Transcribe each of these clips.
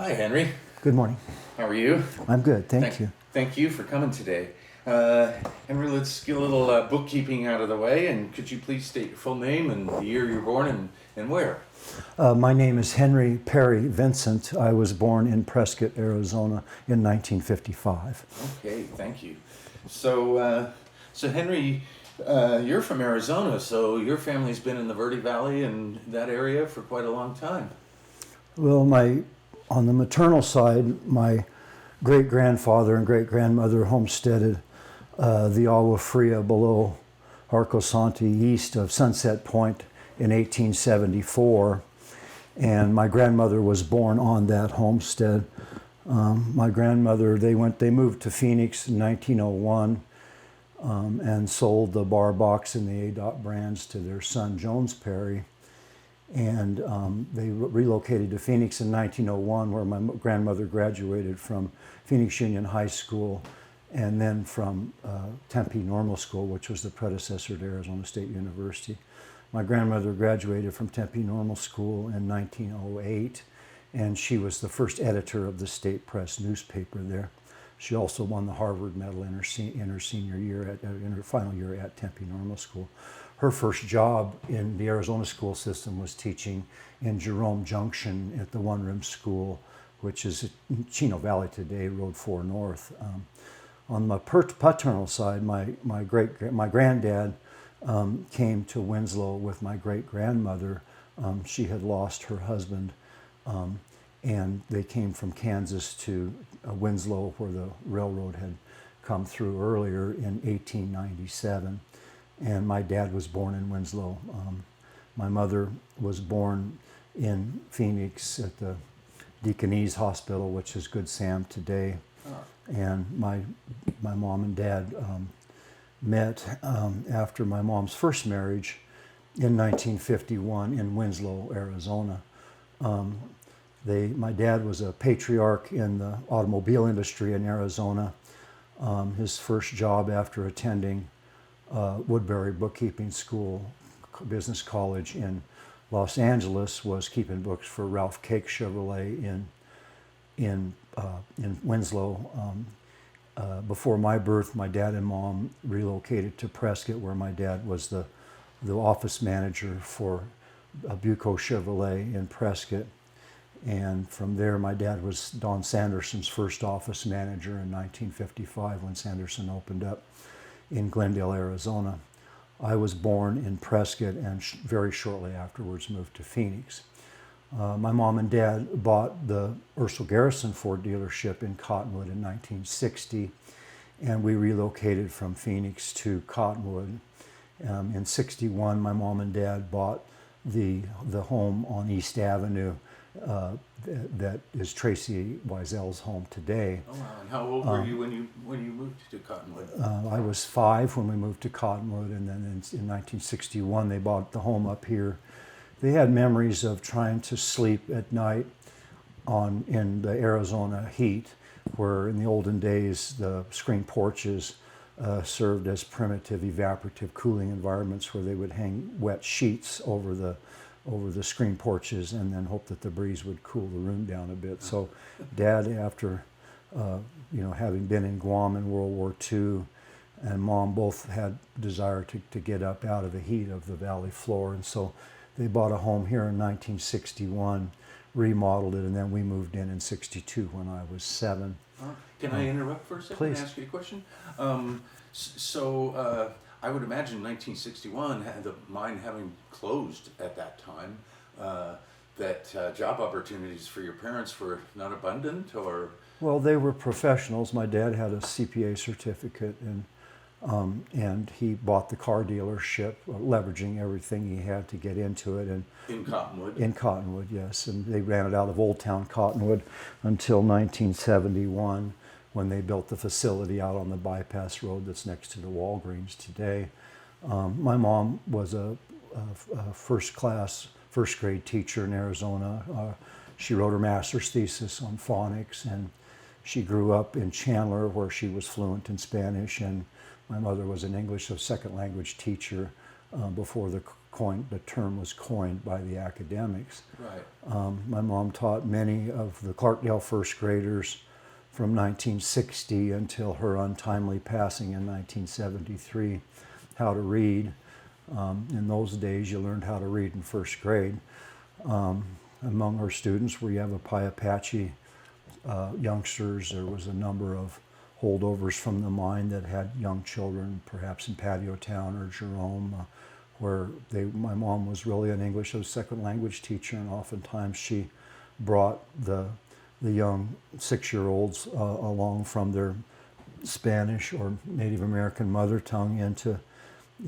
Hi, Henry. Good morning. How are you? I'm good, thank you. Thank you for coming today. Henry, let's get a little bookkeeping out of the way, and could you please state your full name and the year you're born and where? My name is Henry Perry Vincent. I was born in Prescott, Arizona in 1955. Okay, thank you. So Henry, you're from Arizona, so your family's been in the Verde Valley and that area for quite a long time. Well, on the maternal side, my great-grandfather and great-grandmother homesteaded the Agua Fria below Arco Santi east of Sunset Point in 1874. And my grandmother was born on that homestead. My grandmother, they moved to Phoenix in 1901 and sold the bar box and the ADOT brands to their son, Jones Perry. And they relocated to Phoenix in 1901, where my grandmother graduated from Phoenix Union High School and then from Tempe Normal School, which was the predecessor to Arizona State University. My grandmother graduated from Tempe Normal School in 1908, and she was the first editor of the State Press newspaper there. She also won the Harvard Medal in her senior year, in her final year at Tempe Normal School. Her first job in the Arizona school system was teaching in Jerome Junction at the one-room school, which is in Chino Valley today, Road 4 North. On my paternal side, my granddad came to Winslow with my great-grandmother. She had lost her husband, and they came from Kansas to Winslow, where the railroad had come through earlier in 1897. And my dad was born in Winslow. My mother was born in Phoenix at the Deaconese Hospital, which is Good Sam today. And my mom and dad met after my mom's first marriage in 1951 in Winslow, Arizona. My dad was a patriarch in the automobile industry in Arizona. His first job after attending Woodbury Bookkeeping School, Business College in Los Angeles, was keeping books for Ralph Cake Chevrolet in Winslow. Before my birth, my dad and mom relocated to Prescott, where my dad was the office manager for Buco Chevrolet in Prescott. And from there, my dad was Don Sanderson's first office manager in 1955 when Sanderson opened up in Glendale, Arizona. I was born in Prescott and very shortly afterwards moved to Phoenix. My mom and dad bought the Ursul Garrison Ford dealership in Cottonwood in 1960, and we relocated from Phoenix to Cottonwood. In 61, my mom and dad bought the home on East Avenue that is Tracy Wiesel's home today. Oh, wow. And how old were you when you moved to Cottonwood? I was 5 when we moved to Cottonwood, and then in 1961 they bought the home up here. They had memories of trying to sleep at night in the Arizona heat, where in the olden days the screen porches served as primitive evaporative cooling environments where they would hang wet sheets over the screen porches and then hope that the breeze would cool the room down a bit. So Dad, after having been in Guam in World War II, and Mom both had desire to get up out of the heat of the valley floor, and so they bought a home here in 1961, remodeled it, and then we moved in 62 when I was 7. Can I interrupt for a second Please. and ask you a question? I would imagine 1961, the mine having closed at that time, that job opportunities for your parents were not abundant, or? Well, they were professionals. My dad had a CPA certificate, and he bought the car dealership, leveraging everything he had to get into it. And in Cottonwood? In Cottonwood, yes. And they ran it out of Old Town Cottonwood until 1971, when they built the facility out on the bypass road that's next to the Walgreens today. My mom was a first grade teacher in Arizona. She wrote her master's thesis on phonics, and she grew up in Chandler, where she was fluent in Spanish, and my mother was an English as second language teacher before the term was coined by the academics. Right. My mom taught many of the Clarkdale first graders from 1960 until her untimely passing in 1973 how to read. In those days, you learned how to read in first grade. Among her students were Yavapai Apache youngsters. There was a number of holdovers from the mine that had young children, perhaps in Patio Town or Jerome, where my mom was really an English as a second language teacher, and oftentimes she brought the young 6-year-olds along from their Spanish or Native American mother tongue into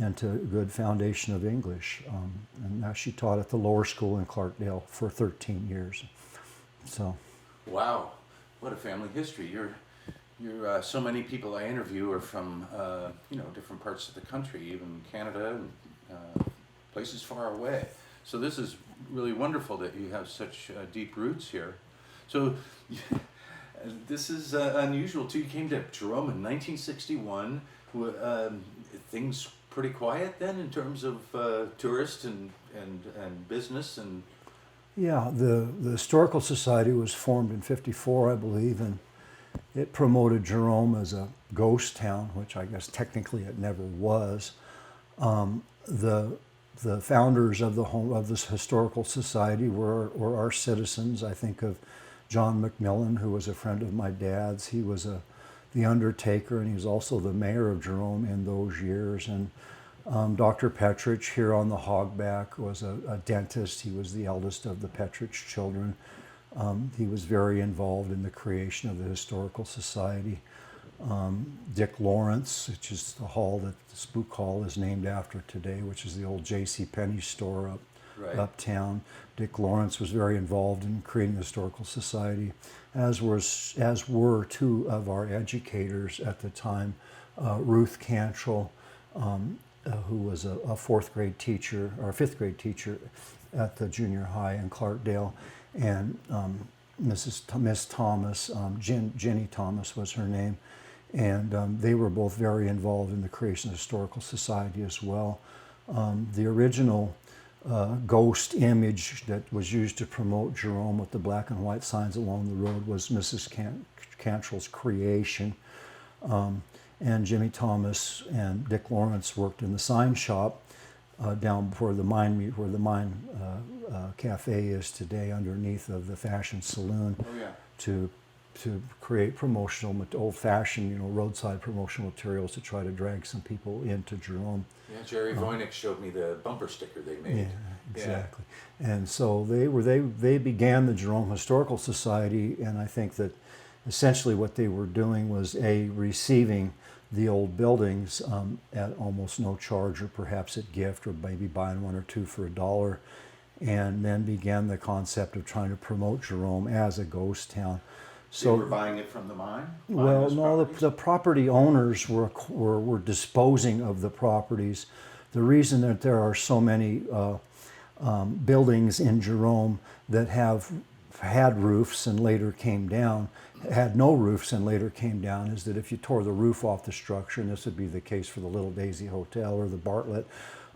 a good foundation of English. And now she taught at the lower school in Clarkdale for 13 years. So. Wow, what a family history. You're so many people I interview are from different parts of the country, even Canada and places far away. So this is really wonderful that you have such deep roots here. So this is unusual too. You came to Jerome in 1961. Things pretty quiet then in terms of tourists and business and. Yeah, the Historical Society was formed in '54, I believe, and it promoted Jerome as a ghost town, which I guess technically it never was. The founders of this Historical Society were our citizens. I think of John McMillan, who was a friend of my dad's. He was the undertaker, and he was also the mayor of Jerome in those years. And Dr. Petrich here on the Hogback was a dentist. He was the eldest of the Petrich children. He was very involved in the creation of the Historical Society. Dick Lawrence, which is the hall that the Spook Hall is named after today, which is the old J.C. Penney store uptown. Dick Lawrence was very involved in creating the Historical Society, as were two of our educators at the time, Ruth Cantrell, who was a fourth grade teacher or a fifth grade teacher at the junior high in Clarkdale, and Miss Thomas, Jenny Thomas was her name, and they were both very involved in the creation of the Historical Society as well. The original ghost image that was used to promote Jerome with the black and white signs along the road was Mrs. Cantrell's creation. And Jimmy Thomas and Dick Lawrence worked in the sign shop down before the mine, cafe is today, underneath of the Fashion Saloon. Oh, yeah. To create promotional, old-fashioned, roadside promotional materials to try to drag some people into Jerome. Yeah, Jerry Voynich showed me the bumper sticker they made. Yeah, exactly. Yeah. And so they began the Jerome Historical Society, and I think that essentially what they were doing was receiving the old buildings at almost no charge, or perhaps at gift, or maybe buying one or two for $1, and then began the concept of trying to promote Jerome as a ghost town. So they were buying it from the mine? Well, no, the property owners were disposing of the properties. The reason that there are so many buildings in Jerome that had roofs and later came down, had no roofs and later came down, is that if you tore the roof off the structure, and this would be the case for the Little Daisy Hotel or the Bartlett,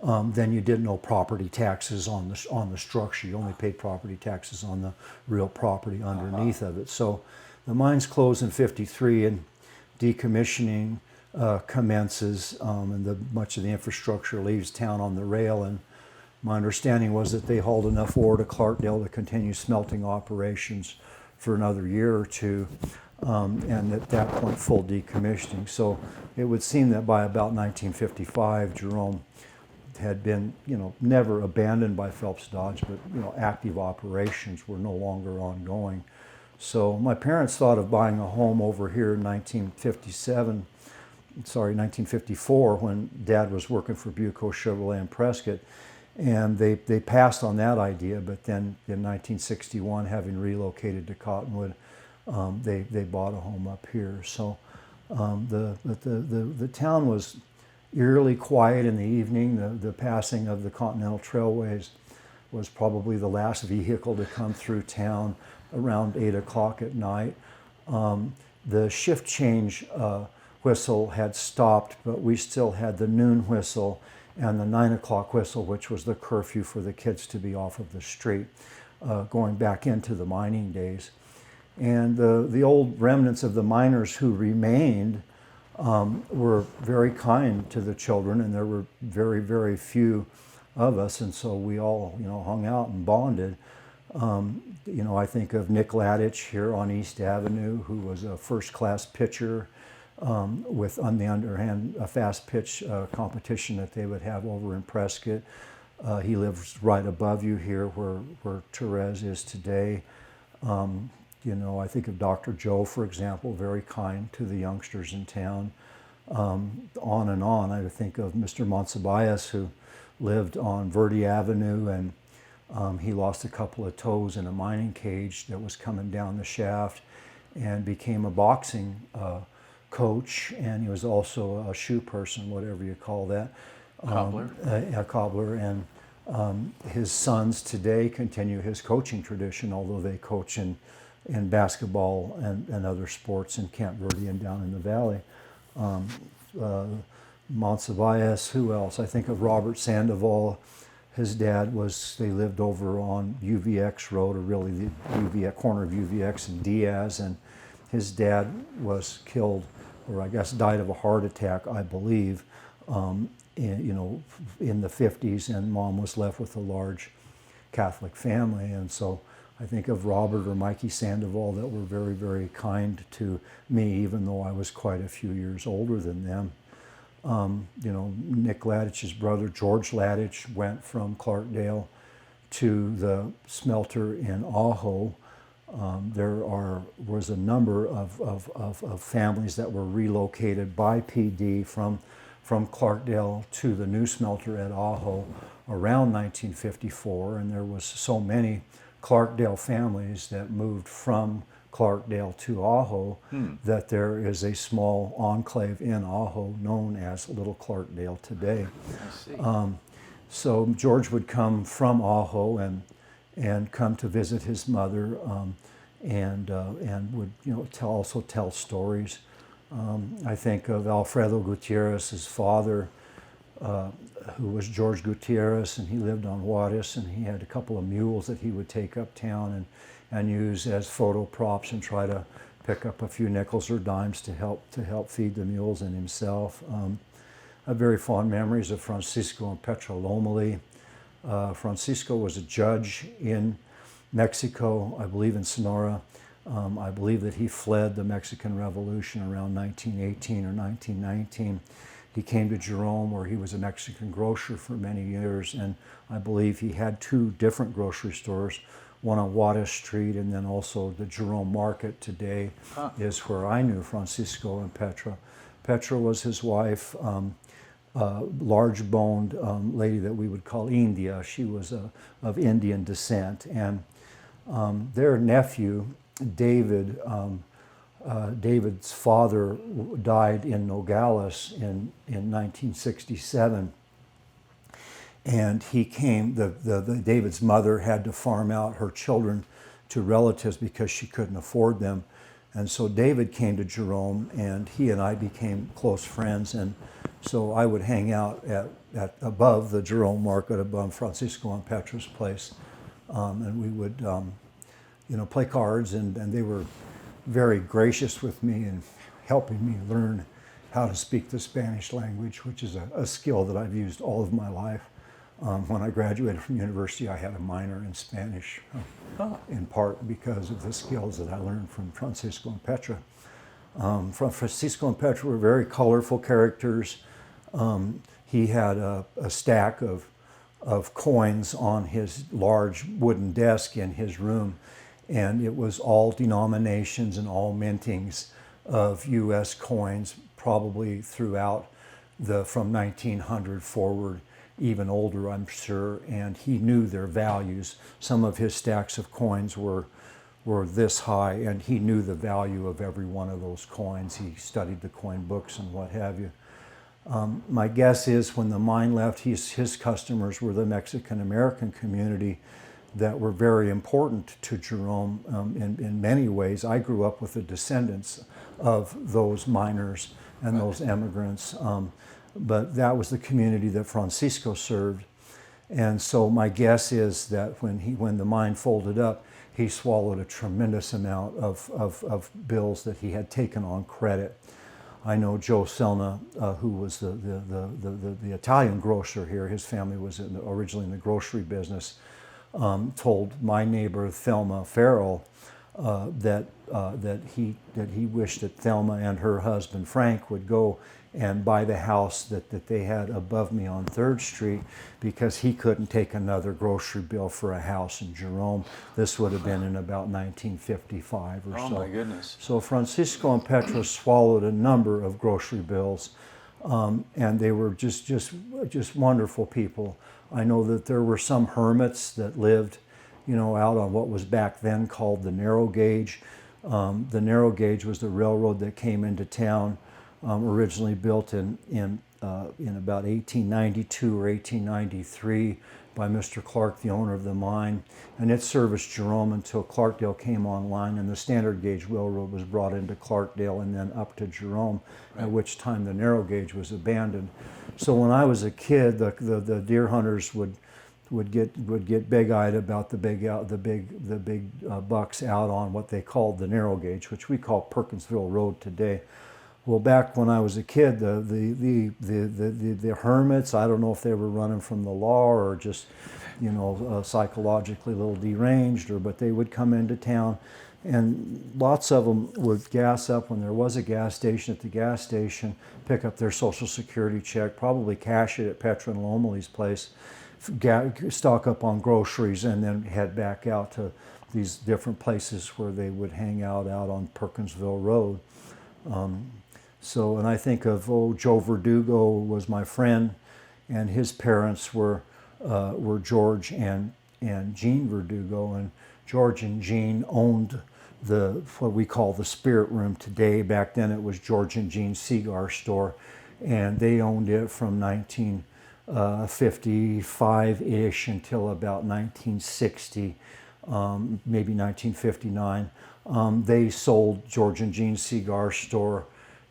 then you didn't owe property taxes on the structure. You only paid property taxes on the real property underneath of it. So the mines closed in '53, and decommissioning commences, and much of the infrastructure leaves town on the rail. And my understanding was that they hauled enough ore to Clarkdale to continue smelting operations for another year or two, and at that point, full decommissioning. So it would seem that by about 1955, Jerome had been, never abandoned by Phelps Dodge, but, active operations were no longer ongoing. So my parents thought of buying a home over here in 1954, when Dad was working for Buco Chevrolet in Prescott. And they passed on that idea, but then in 1961, having relocated to Cottonwood, they bought a home up here. So the town was eerily quiet in the evening. The passing of the Continental Trailways was probably the last vehicle to come through town around 8 o'clock at night. The shift change whistle had stopped, but we still had the noon whistle. and the 9 o'clock whistle, which was the curfew for the kids to be off of the street, going back into the mining days. And the old remnants of the miners who remained were very kind to the children, and there were very, very few of us, and so we all, hung out and bonded. I think of Nick Ladich here on East Avenue, who was a first-class pitcher with, on the underhand, a fast pitch competition that they would have over in Prescott. He lives right above you here where Therese is today. I think of Dr. Joe, for example, very kind to the youngsters in town. On and on. I think of Mr. Monsibias, who lived on Verde Avenue, and he lost a couple of toes in a mining cage that was coming down the shaft, and became a boxing coach, and he was also a shoe person, whatever you call that. Cobbler. A cobbler, and his sons today continue his coaching tradition, although they coach in basketball and other sports in Camp Verde and down in the valley. Monsibias, who else? I think of Robert Sandoval. His dad they lived over on UVX Road, or really the corner of UVX and Diaz, and his dad was killed, or I guess died of a heart attack, I believe, in the 50s, and Mom was left with a large Catholic family, and so I think of Robert or Mikey Sandoval that were very, very kind to me, even though I was quite a few years older than them. Nick Ladich's brother, George Ladich, went from Clarkdale to the smelter in Ajo. There was a number of families that were relocated by PD from Clarkdale to the new smelter at Ajo around 1954, and there was so many Clarkdale families that moved from Clarkdale to Ajo that there is a small enclave in Ajo known as Little Clarkdale today. I see. So George would come from Ajo and come to visit his mother, and would also tell stories. I think of Alfredo Gutierrez, his father, who was George Gutierrez, and he lived on Juarez, and he had a couple of mules that he would take uptown and use as photo props and try to pick up a few nickels or dimes to help feed the mules and himself. I have very fond memories of Francisco and Petra Lomeli. Francisco was a judge in Mexico, I believe in Sonora. I believe that he fled the Mexican Revolution around 1918 or 1919. He came to Jerome, where he was a Mexican grocer for many years, and I believe he had 2 different grocery stores, one on Juarez Street, and then also the Jerome Market today is where I knew Francisco and Petra. Petra was his wife, large-boned lady that we would call India. She was of Indian descent, and their nephew, David, David's father died in Nogales in 1967, and he came. David's mother had to farm out her children to relatives because she couldn't afford them, and so David came to Jerome, and he and I became close friends, and so I would hang out at above the Jerome Market, above Francisco and Petra's place, and we would play cards, and they were very gracious with me and helping me learn how to speak the Spanish language, which is a skill that I've used all of my life. When I graduated from university, I had a minor in Spanish, in part because of the skills that I learned from Francisco and Petra. Francisco and Petra were very colorful characters. He had a stack of coins on his large wooden desk in his room, and it was all denominations and all mintings of U.S. coins, probably throughout from 1900 forward, even older, I'm sure, and he knew their values. Some of his stacks of coins were this high, and he knew the value of every one of those coins. He studied the coin books and what have you. My guess is when the mine left, his customers were the Mexican-American community that were very important to Jerome in many ways. I grew up with the descendants of those miners and those immigrants. but that was the community that Francisco served. And so my guess is that when the mine folded up, he swallowed a tremendous amount of bills that he had taken on credit. I know Joe Selna, who was the Italian grocer here, his family was originally in the grocery business, told my neighbor Thelma Farrell that he wished that Thelma and her husband Frank would go and buy the house that they had above me on 3rd Street, because he couldn't take another grocery bill for a house in Jerome. This would have been in about 1955 or so. Oh my goodness. So Francisco and Petra swallowed a number of grocery bills, and they were just wonderful people. I know that there were some hermits that lived, out on what was back then called the narrow gauge. The narrow gauge was the railroad that came into town, originally built in about 1892 or 1893 by Mr. Clark, the owner of the mine, and it serviced Jerome until Clarkdale came online, and the standard gauge railroad was brought into Clarkdale and then up to Jerome, at which time the narrow gauge was abandoned. So when I was a kid, the deer hunters would get big-eyed about the big bucks out on what they called the narrow gauge, which we call Perkinsville Road today. Well, back when I was a kid, the hermits, I don't know if they were running from the law or just, psychologically a little deranged, but they would come into town, and lots of them would gas up when there was a gas station at the gas station, pick up their Social Security check, probably cash it at Petra and Lomeli's place, stock up on groceries, and then head back out to these different places where they would hang out on Perkinsville Road. And I think of, Joe Verdugo was my friend, and his parents were George and Jean Verdugo, and George and Jean owned what we call the Spirit Room today. Back then it was George and Jean's cigar store, and they owned it from 1955-ish until about 1960, maybe 1959. They sold George and Jean's cigar store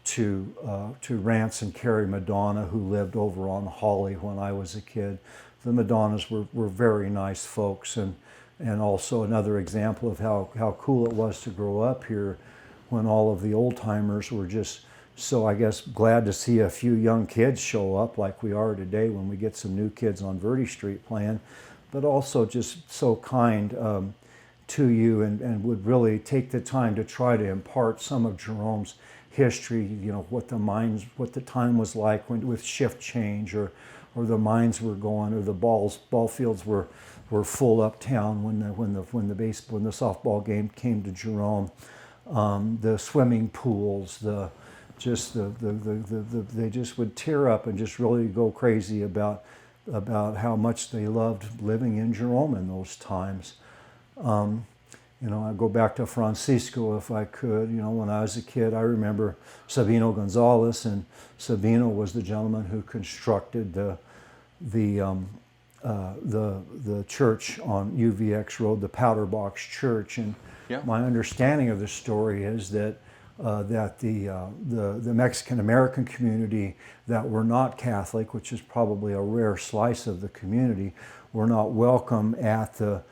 to Rance and Carrie Madonna, who lived over on Holly when I was a kid. The Madonnas were very nice folks, and also another example of how cool it was to grow up here when all of the old timers were just so, I guess, glad to see a few young kids show up like we are today when we get some new kids on Verde Street playing, but also just so kind to you, and would really take the time to try to impart some of Jerome's history, what the time was like with shift change, or the mines were going, or the ball fields were full uptown when the softball game came to Jerome, the swimming pools, they just would tear up and just really go crazy about how much they loved living in Jerome in those times. I go back to Francisco if I could. When I was a kid, I remember Sabino Gonzalez, and Sabino was the gentleman who constructed the church on UVX Road, the Powder Box Church. And my understanding of the story is that the Mexican American community that were not Catholic, which is probably a rare slice of the community, were not welcome at the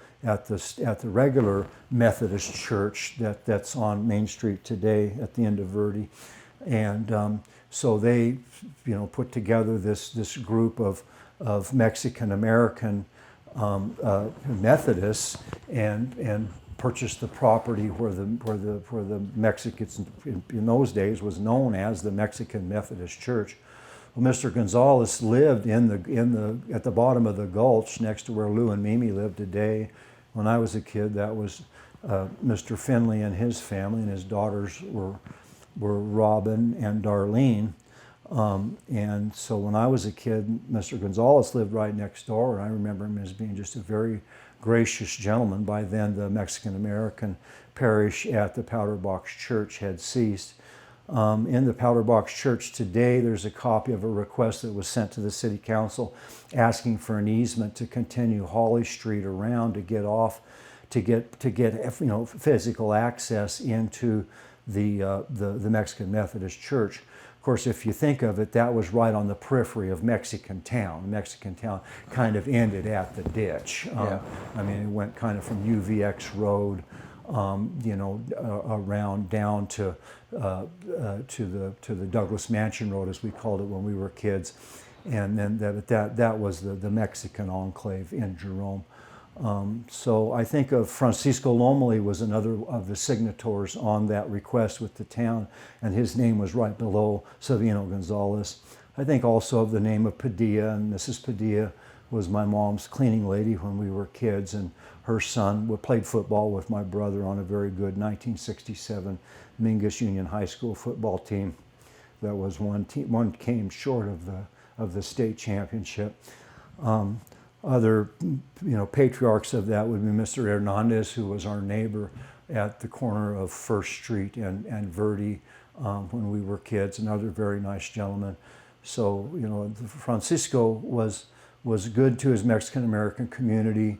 regular Methodist church that's on Main Street today at the end of Verde, and so they, put together this group of Mexican American Methodists and purchased the property where the Mexicans in those days was known as the Mexican Methodist Church. Well, Mr. Gonzalez lived at the bottom of the gulch next to where Lou and Mimi live today. When I was a kid, that was Mr. Finley and his family, and his daughters were Robin and Darlene. And so when I was a kid, Mr. Gonzalez lived right next door, and I remember him as being just a very gracious gentleman. By then, the Mexican American parish at the Powder Box Church had ceased. In the Powder Box Church today, there's a copy of a request that was sent to the City Council asking for an easement to continue Holly Street around to get physical access into the Mexican Methodist Church. course, if you think of it, that was right on the periphery of Mexican Town. Mexican Town kind of ended at the ditch. I mean, it went kind of from UVX Road, around down to the Douglas Mansion Road, as we called it when we were kids, and then that was the Mexican enclave in Jerome. So I think of Francisco Lomeli was another of the signatories on that request with the town, and his name was right below Savino Gonzalez. I think also of the name of Padilla, and Mrs. Padilla was my mom's cleaning lady when we were kids, and her son played football with my brother on a very good 1967 Mingus Union High School football team. That was one came short of the state championship. Other, patriarchs of that would be Mr. Hernandez, who was our neighbor at the corner of First Street and Verde when we were kids, another very nice gentleman. So, Francisco was good to his Mexican-American community,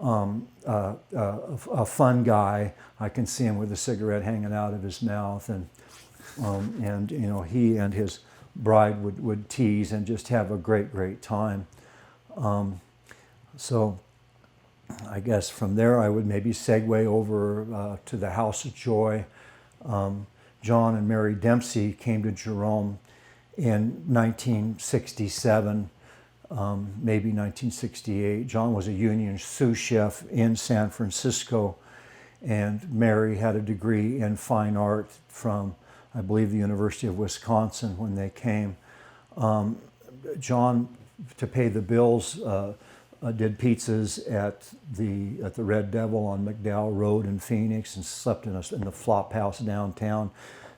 a fun guy. I can see him with a cigarette hanging out of his mouth, and he and his bride would tease and just have a great time. So I guess from there I would maybe segue over to the House of Joy. John and Mary Dempsey came to Jerome in 1967, maybe 1968. John was a Union sous chef in San Francisco, and Mary had a degree in fine art from, I believe, the University of Wisconsin when they came. John, to pay the bills, did pizzas at the Red Devil on McDowell Road in Phoenix, and slept in the flop house downtown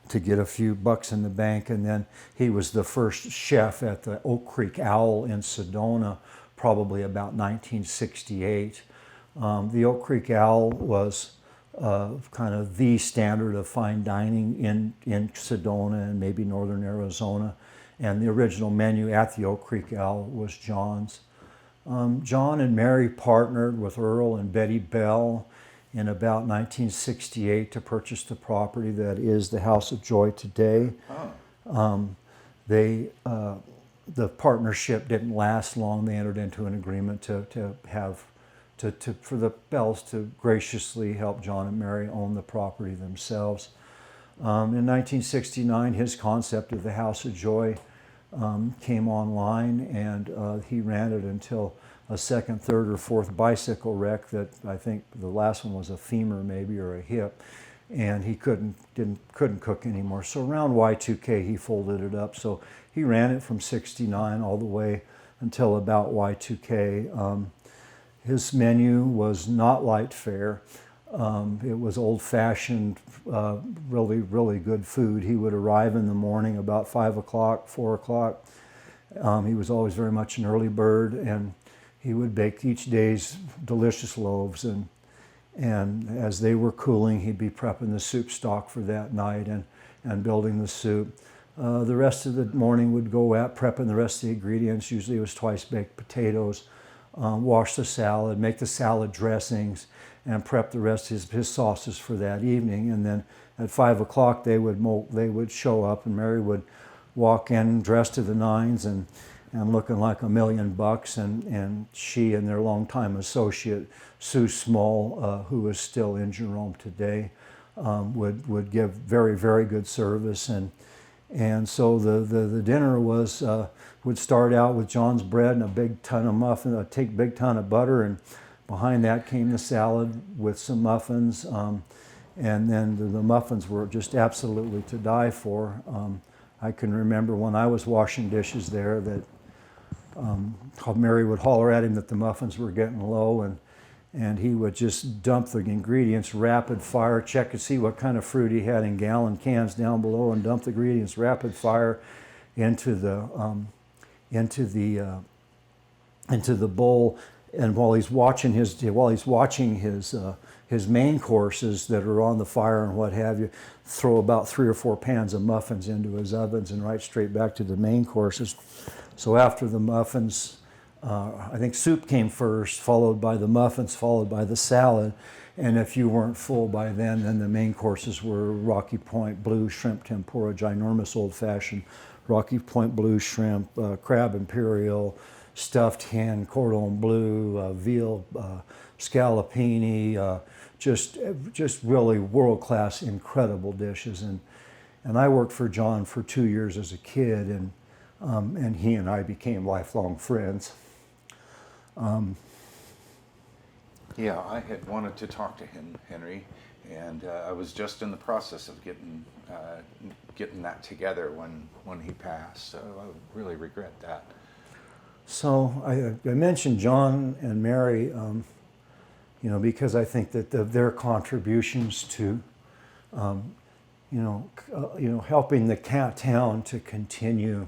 to get a few bucks in the bank. And then he was the first chef at the Oak Creek Owl in Sedona, probably about 1968. The Oak Creek Owl was kind of the standard of fine dining in Sedona and maybe northern Arizona. And the original menu at the Oak Creek Owl was John's. John and Mary partnered with Earl and Betty Bell in about 1968 to purchase the property that is the House of Joy today. The partnership didn't last long. They entered into an agreement for the Bells to graciously help John and Mary own the property themselves. In 1969, his concept of the House of Joy came online, and he ran it until a second, third, or fourth bicycle wreck that I think the last one was a femur maybe or a hip, and he couldn't cook anymore. So around Y2K he folded it up. So he ran it from 69 all the way until about Y2K. His menu was not light fare. It was old-fashioned, really good food. He would arrive in the morning about 5 o'clock, 4 o'clock. He was always very much an early bird, and he would bake each day's delicious loaves. And as they were cooling, he'd be prepping the soup stock for that night and building the soup. The rest of the morning would go at prepping the rest of the ingredients. Usually it was twice-baked potatoes, wash the salad, make the salad dressings, and prep the rest of his sauces for that evening. And then at 5 o'clock they would show up, and Mary would walk in dressed to the nines and looking like $1 million, and she and their longtime associate Sue Small, who is still in Jerome today, would give very good service. And so the dinner would start out with John's bread and a big ton of muffins, a big ton of butter, and behind that came the salad with some muffins, and then the muffins were just absolutely to die for. I can remember when I was washing dishes there that Mary would holler at him that the muffins were getting low, and he would just dump the ingredients rapid fire, check and see what kind of fruit he had in gallon cans down below, and dump the ingredients rapid fire into the bowl. And while he's watching his main courses that are on the fire and what have you, throw about 3 or 4 pans of muffins into his ovens and right straight back to the main courses. So after the muffins I think soup came first, followed by the muffins, followed by the salad. And if you weren't full by then the main courses were Rocky Point blue shrimp tempura, ginormous old-fashioned Rocky Point blue shrimp, crab imperial, stuffed hen, cordon bleu, veal scallopini, just really world-class, incredible dishes. And I worked for John for 2 years as a kid, and he and I became lifelong friends. Yeah, I had wanted to talk to him, Henry, and I was just in the process of getting that together when he passed. So I really regret that. So I mentioned John and Mary, because I think that their contributions to, helping the town to continue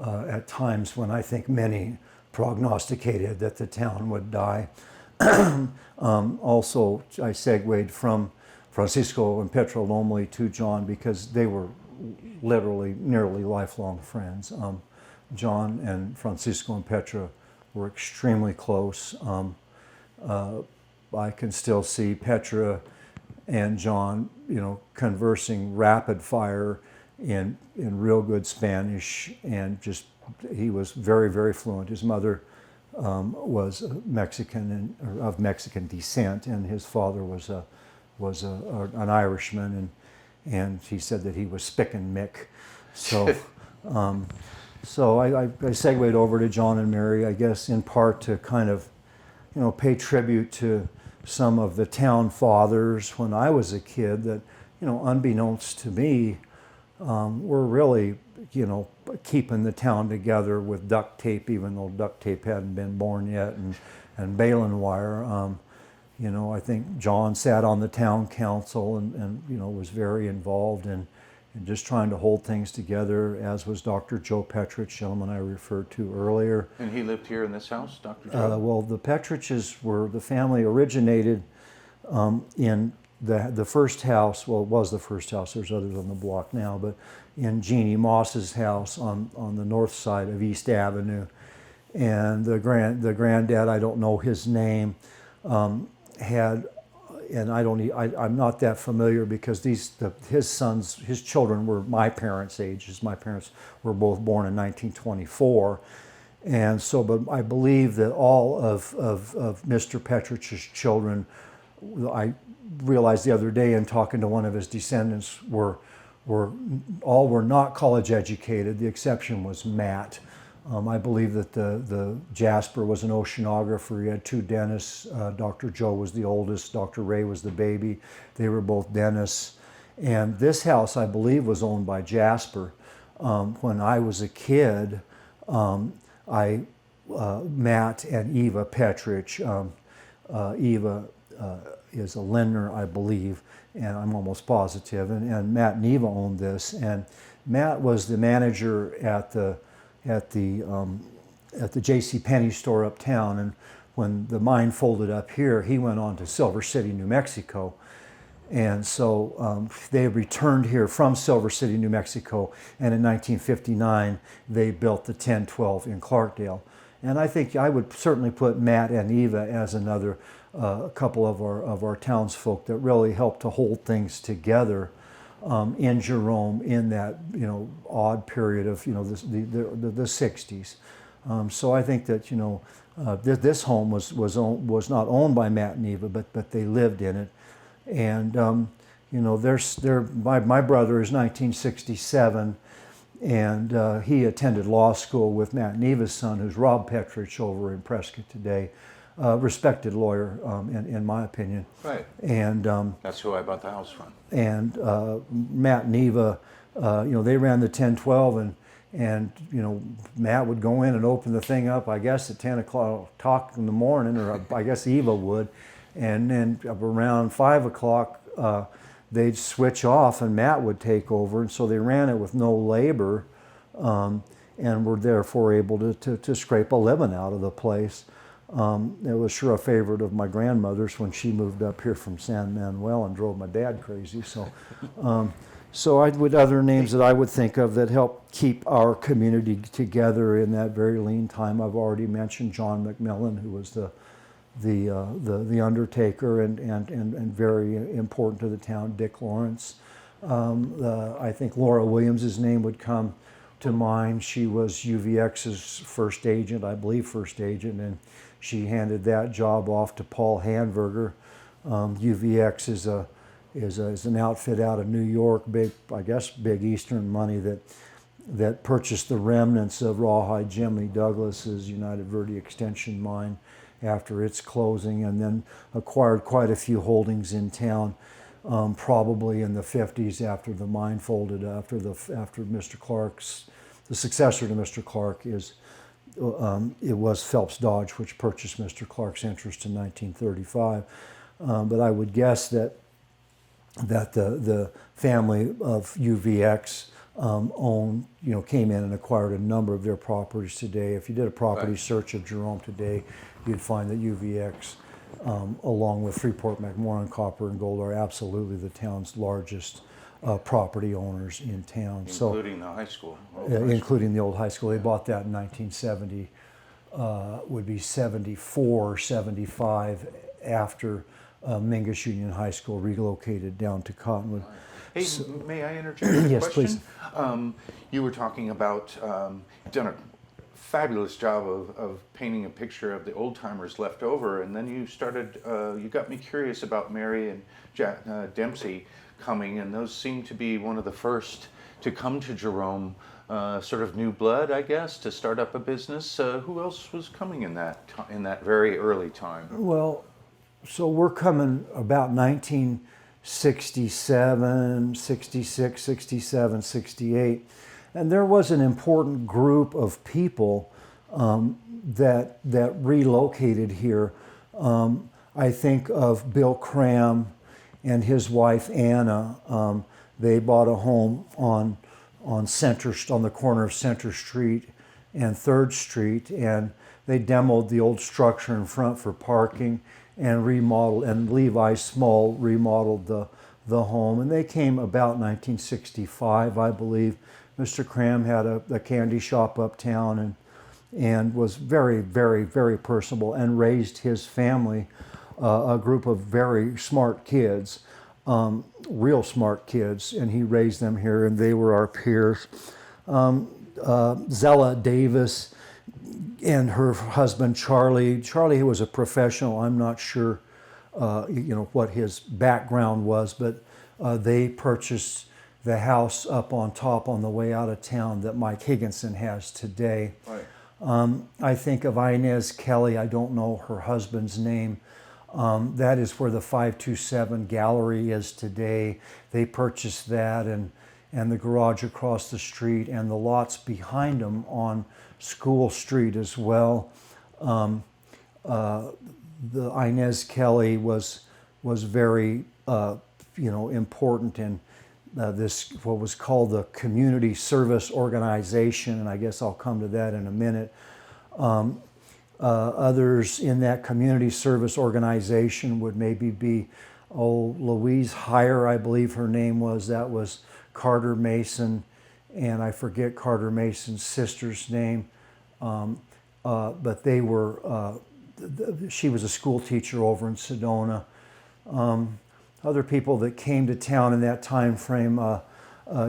at times when I think many prognosticated that the town would die. Also, I segued from Francisco and Petra Lomeli to John because they were literally nearly lifelong friends. John and Francisco and Petra were extremely close. I can still see Petra and John, conversing rapid fire in real good Spanish, and just he was very, very fluent. His mother was Mexican or of Mexican descent, and his father was an Irishman, and he said that he was spick and Mick. So, so I segued over to John and Mary, I guess, in part to kind of, pay tribute to some of the town fathers when I was a kid that, unbeknownst to me, were really, keeping the town together with duct tape, even though duct tape hadn't been born yet, and baling wire. I think John sat on the town council and was very involved in just trying to hold things together, as was Dr. Joe Petrich, gentleman I referred to earlier. And he lived here in this house, Dr. Joe? Well, the Petriches the family originated in the first house. Well, it was the first house. There's others on the block now, but in Jeannie Moss's house on the north side of East Avenue. And the granddad, I don't know his name, had, and I'm not that familiar because his children were my parents' ages. My parents were both born in 1924. And so, but I believe that all of Mr. Petrich's children, I realized the other day in talking to one of his descendants, were not college educated. The exception was Matt. I believe that the Jasper was an oceanographer. He had two dentists. Dr. Joe was the oldest. Dr. Ray was the baby. They were both dentists. And this house, I believe, was owned by Jasper. When I was a kid, Matt and Eva Petrich, Eva is a Lindner, I believe, and I'm almost positive. And Matt and Eva owned this. And Matt was the manager at the J.C. Penney store uptown. And when the mine folded up here, he went on to Silver City, New Mexico. And so they returned here from Silver City, New Mexico, and in 1959 they built the 1012 in Clarkdale. And I think I would certainly put Matt and Eva as another couple of our townsfolk that really helped to hold things together in Jerome in that odd period of the 60s. So I think that this home was not owned by Matt and Eva, but they lived in it. And my brother is 1967, and he attended law school with Matt and Eva's son, who's Rob Petrich over in Prescott today, respected lawyer in my opinion. Right. And that's who I bought the house from. And Matt and Eva, they ran the 1012, and Matt would go in and open the thing up, I guess at 10 o'clock in the morning, or I guess Eva would. And then around 5 o'clock, they'd switch off and Matt would take over. And so they ran it with no labor and were therefore able to scrape a living out of the place. It was sure a favorite of my grandmother's when she moved up here from San Manuel and drove my dad crazy. So, So other names that I would think of that help keep our community together in that very lean time. I've already mentioned John McMillan, who was the undertaker and very important to the town. Dick Lawrence. I think Laura Williams' name would come to mind. She was UVX's first agent, I believe first agent, and she handed that job off to Paul Hanberger. UVX is an outfit out of New York, big Eastern money that purchased the remnants of Rawhide Jimmy Douglas's United Verde Extension mine after its closing, and then acquired quite a few holdings in town, probably in the 50s after the mine folded. After Mr. Clark's, the successor to Mr. Clark it was Phelps Dodge, which purchased Mr. Clark's interest in 1935. But I would guess that the family of UVX came in and acquired a number of their properties today. If you did a property search of Jerome today, you'd find that UVX, along with Freeport, McMorran, Copper, and Gold, are absolutely the town's largest property owners in town. Including the high school. Including the old high school. They bought that in 1970, would be 74, 75, after Mingus Union High School relocated down to Cottonwood. Hey, may I interject a Yes, question? please. You were talking about, you've done a fabulous job of painting a picture of the old timers left over, and then you got me curious about Mary and Dempsey coming, and those seem to be one of the first to come to Jerome, sort of new blood, I guess, to start up a business. Who else was coming in that very early time? Well, so we're coming about 1967, 66, 67, 68. And there was an important group of people that relocated here. I think of Bill Cram and his wife Anna. They bought a home on the corner of Center Street and 3rd Street, and they demoed the old structure in front for parking and remodeled, and Levi Small remodeled the home. And they came about 1965, I believe. Mr. Cram had a candy shop uptown and was very, very, very personable and raised his family, a group of very smart kids, real smart kids, and he raised them here, and they were our peers. Zella Davis and her husband Charlie. Charlie was a professional. I'm not sure, what his background was, but they purchased the house up on top on the way out of town that Mike Higginson has today. Right. I think of Inez Kelly. I don't know her husband's name. That is where the 527 gallery is today. They purchased that and the garage across the street and the lots behind them on School Street as well. The Inez Kelly was very important in this, what was called the Community Service Organization, and I guess I'll come to that in a minute. Others in that community service organization would maybe be, Louise Heyer, I believe her name was. That was Carter Mason, and I forget Carter Mason's sister's name. But they were, she was a school teacher over in Sedona. Other people that came to town in that time frame,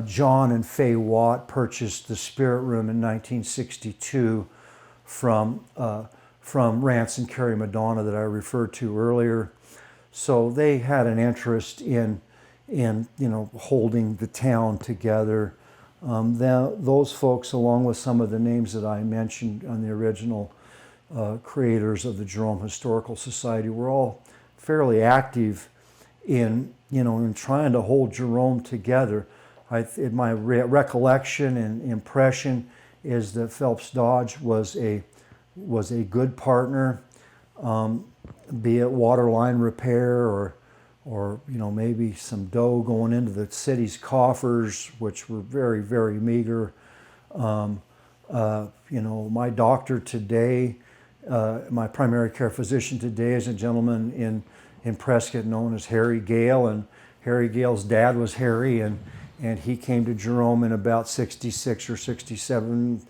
John and Faye Watt purchased the Spirit Room in 1962 from Rance and Carrie Madonna that I referred to earlier. So they had an interest in holding the town together. Those folks, along with some of the names that I mentioned on the original creators of the Jerome Historical Society, were all fairly active in trying to hold Jerome together. My recollection and impression is that Phelps Dodge was a good partner, be it water line repair or maybe some dough going into the city's coffers, which were very, very meager. My doctor today, my primary care physician today, is a gentleman in Prescott known as Harry Gale, and Harry Gale's dad was Harry, and and he came to Jerome in about 66 or 67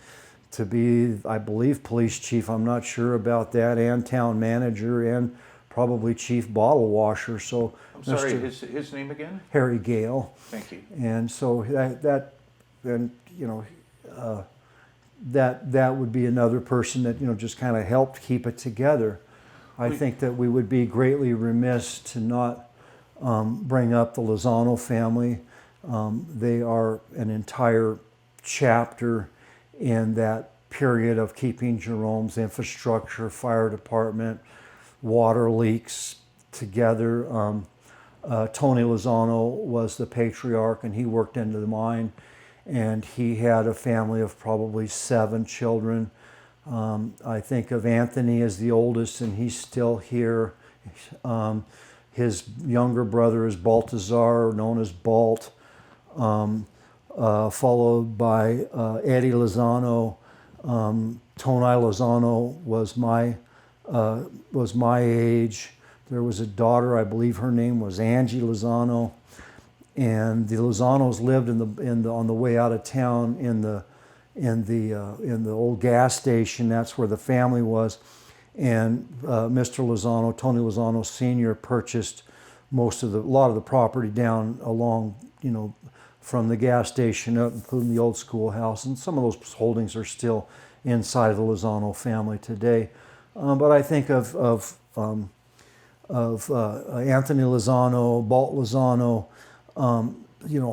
to be, I believe, police chief. I'm not sure about that, and town manager, and probably chief bottle washer. So I'm sorry, his name again? Harry Gale. Thank you. And so that would be another person that, just kind of helped keep it together. I think that we would be greatly remiss to not bring up the Lozano family. They are an entire chapter in that period of keeping Jerome's infrastructure, fire department, water leaks together. Tony Lozano was the patriarch, and he worked into the mine, and he had a family of probably 7 children. I think of Anthony as the oldest, and he's still here. His younger brother is Baltazar, known as Balt, followed by Eddie Lozano. Tony Lozano was my age. There was a daughter, I believe her name was Angie Lozano, and the Lozanos lived on the way out of town in the old gas station. That's where the family was, and Mr. Lozano, Tony Lozano Sr., purchased a lot of the property down along, from the gas station up, including the old schoolhouse, and some of those holdings are still inside of the Lozano family today. But I think of Anthony Lozano, Balt Lozano,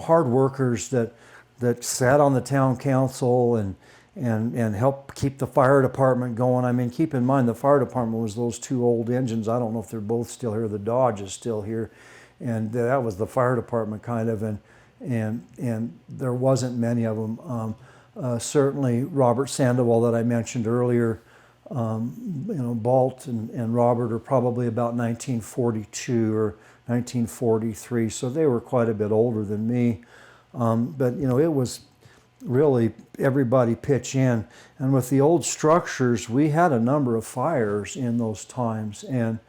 hard workers that sat on the town council and helped keep the fire department going. I mean, keep in mind the fire department was those 2 old engines. I don't know if they're both still here. The Dodge is still here, and that was the fire department kind of, and there wasn't many of them. Certainly Robert Sandoval that I mentioned earlier. Balt and Robert are probably about 1942 or 1943, so they were quite a bit older than me. But it was really everybody pitch in, and with the old structures, we had a number of fires in those times, and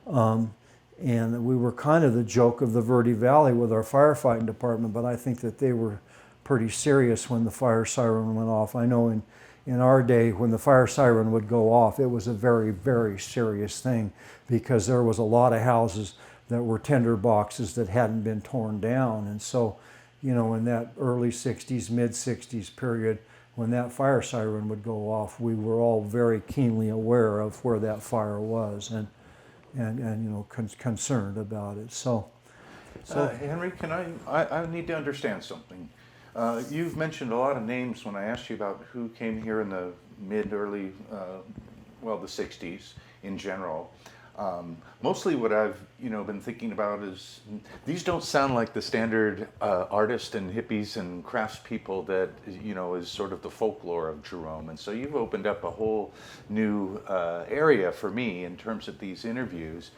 we were kind of the joke of the Verde Valley with our firefighting department. But I think that they were pretty serious when the fire siren went off. I know in our day, when the fire siren would go off, it was a very, very serious thing, because there was a lot of houses that were tinder boxes that hadn't been torn down. And so, in that early 60s, mid 60s period, when that fire siren would go off, we were all very keenly aware of where that fire was and concerned about it. So Henry, I need to understand something. You've mentioned a lot of names when I asked you about who came here in the early, the 60s in general. Mostly what I've, been thinking about is these don't sound like the standard artists and hippies and craftspeople that, is sort of the folklore of Jerome. And so you've opened up a whole new area for me in terms of these interviews.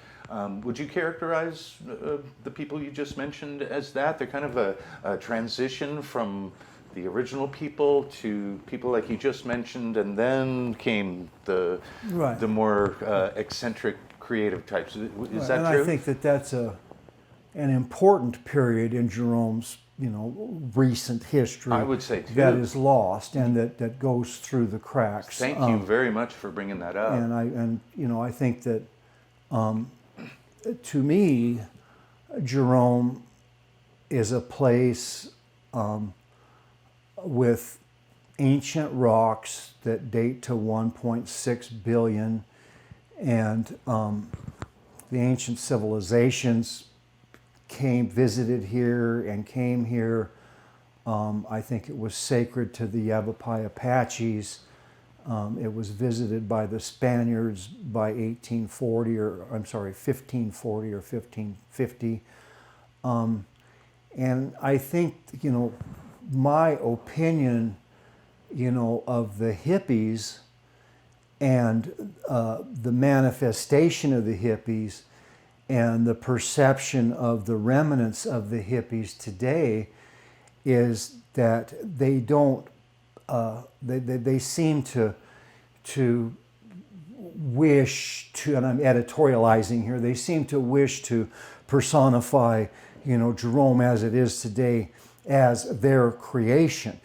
Would you characterize the people you just mentioned as that? They're kind of a transition from the original people to people like you just mentioned, and then came the more eccentric, creative types. Is that true? I think that that's an important period in Jerome's recent history. I would say too. That is lost and that goes through the cracks. Thank you very much for bringing that up. And I think that to me, Jerome is a place with ancient rocks that date to 1.6 billion, and the ancient civilizations visited here and came here. I think it was sacred to the Yavapai Apaches. It was visited by the Spaniards by 1540 or 1550. And I think, my opinion, of the hippies and the manifestation of the hippies and the perception of the remnants of the hippies today is that they don't, they seem to wish to, and I'm editorializing here, they seem to wish to personify, Jerome as it is today as their creation.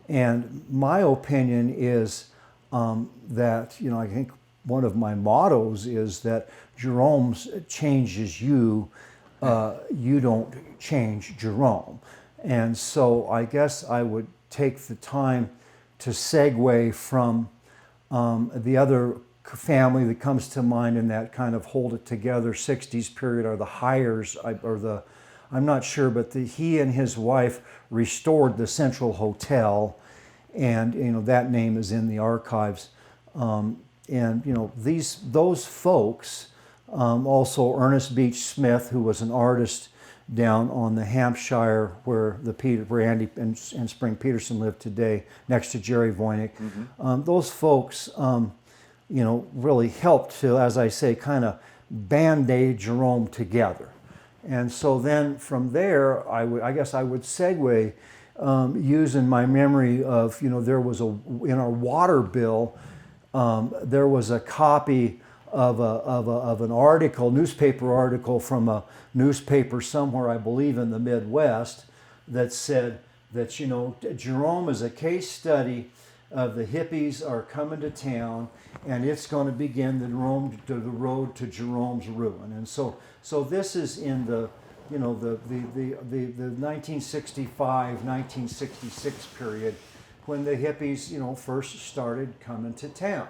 And my opinion is that, I think one of my mottos is that Jerome changes you, you don't change Jerome. And so I guess I would take the time to segue from the other family that comes to mind in that kind of hold it together 60s period are the Hyers, I'm not sure, but he and his wife restored the Central Hotel, and that name is in the archives. Those folks, also Ernest Beach Smith, who was an artist down on the Hampshire where Andy and Spring Peterson live today, next to Jerry Voynich. Those folks, really helped to, as I say, kind of band-aid Jerome together. And so then from there, I guess I would segue using my memory of, there was in our water bill, there was a copy of an article, newspaper article from a newspaper somewhere, I believe in the Midwest, that said that, Jerome is a case study of the hippies are coming to town, and it's going to begin the road to Jerome's ruin. And so this is in the 1965, 1966 period when the hippies, first started coming to town.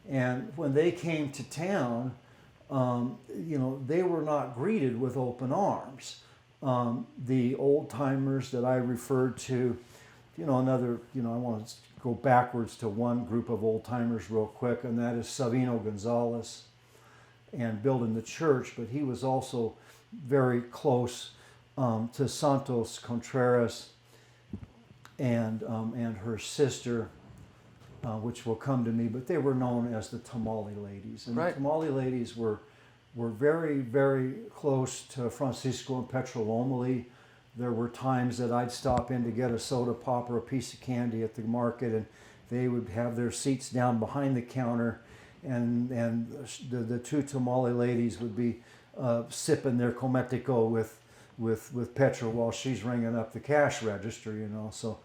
And when they came to town, they were not greeted with open arms. The old timers that I referred to, I want to go backwards to one group of old timers real quick, and that is Savino Gonzalez, and building the church, but he was also very close to Santos Contreras and her sister, which will come to me, but they were known as the Tamale Ladies. And right. The Tamale Ladies were very, very close to Francisco and Petra Lomeli. There were times that I'd stop in to get a soda pop or a piece of candy at the market, and they would have their seats down behind the counter, and the two Tamale ladies would be sipping their Cometico with Petra while she's ringing up the cash register, So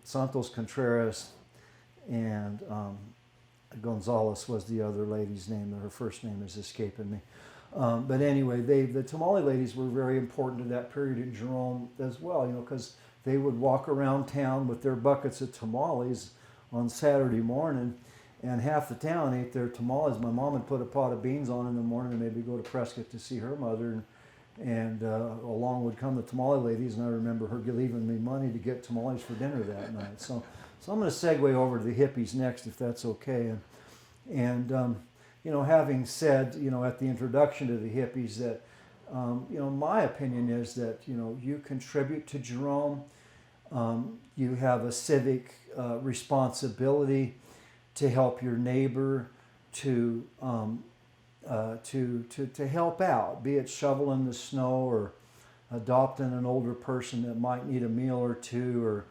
Santos Contreras and Gonzalez was the other lady's name. Her first name is escaping me. But anyway, the Tamale ladies were very important to that period in Jerome as well, because they would walk around town with their buckets of tamales on Saturday morning, and half the town ate their tamales. My mom would put a pot of beans on in the morning and maybe go to Prescott to see her mother, and along would come the tamale ladies, and I remember her leaving me money to get tamales for dinner that night. So I'm going to segue over to the hippies next, if that's okay. And having said, at the introduction to the hippies that, my opinion is that, you contribute to Jerome. You have a civic responsibility to help your neighbor, to help out, be it shoveling the snow or adopting an older person that might need a meal or two, or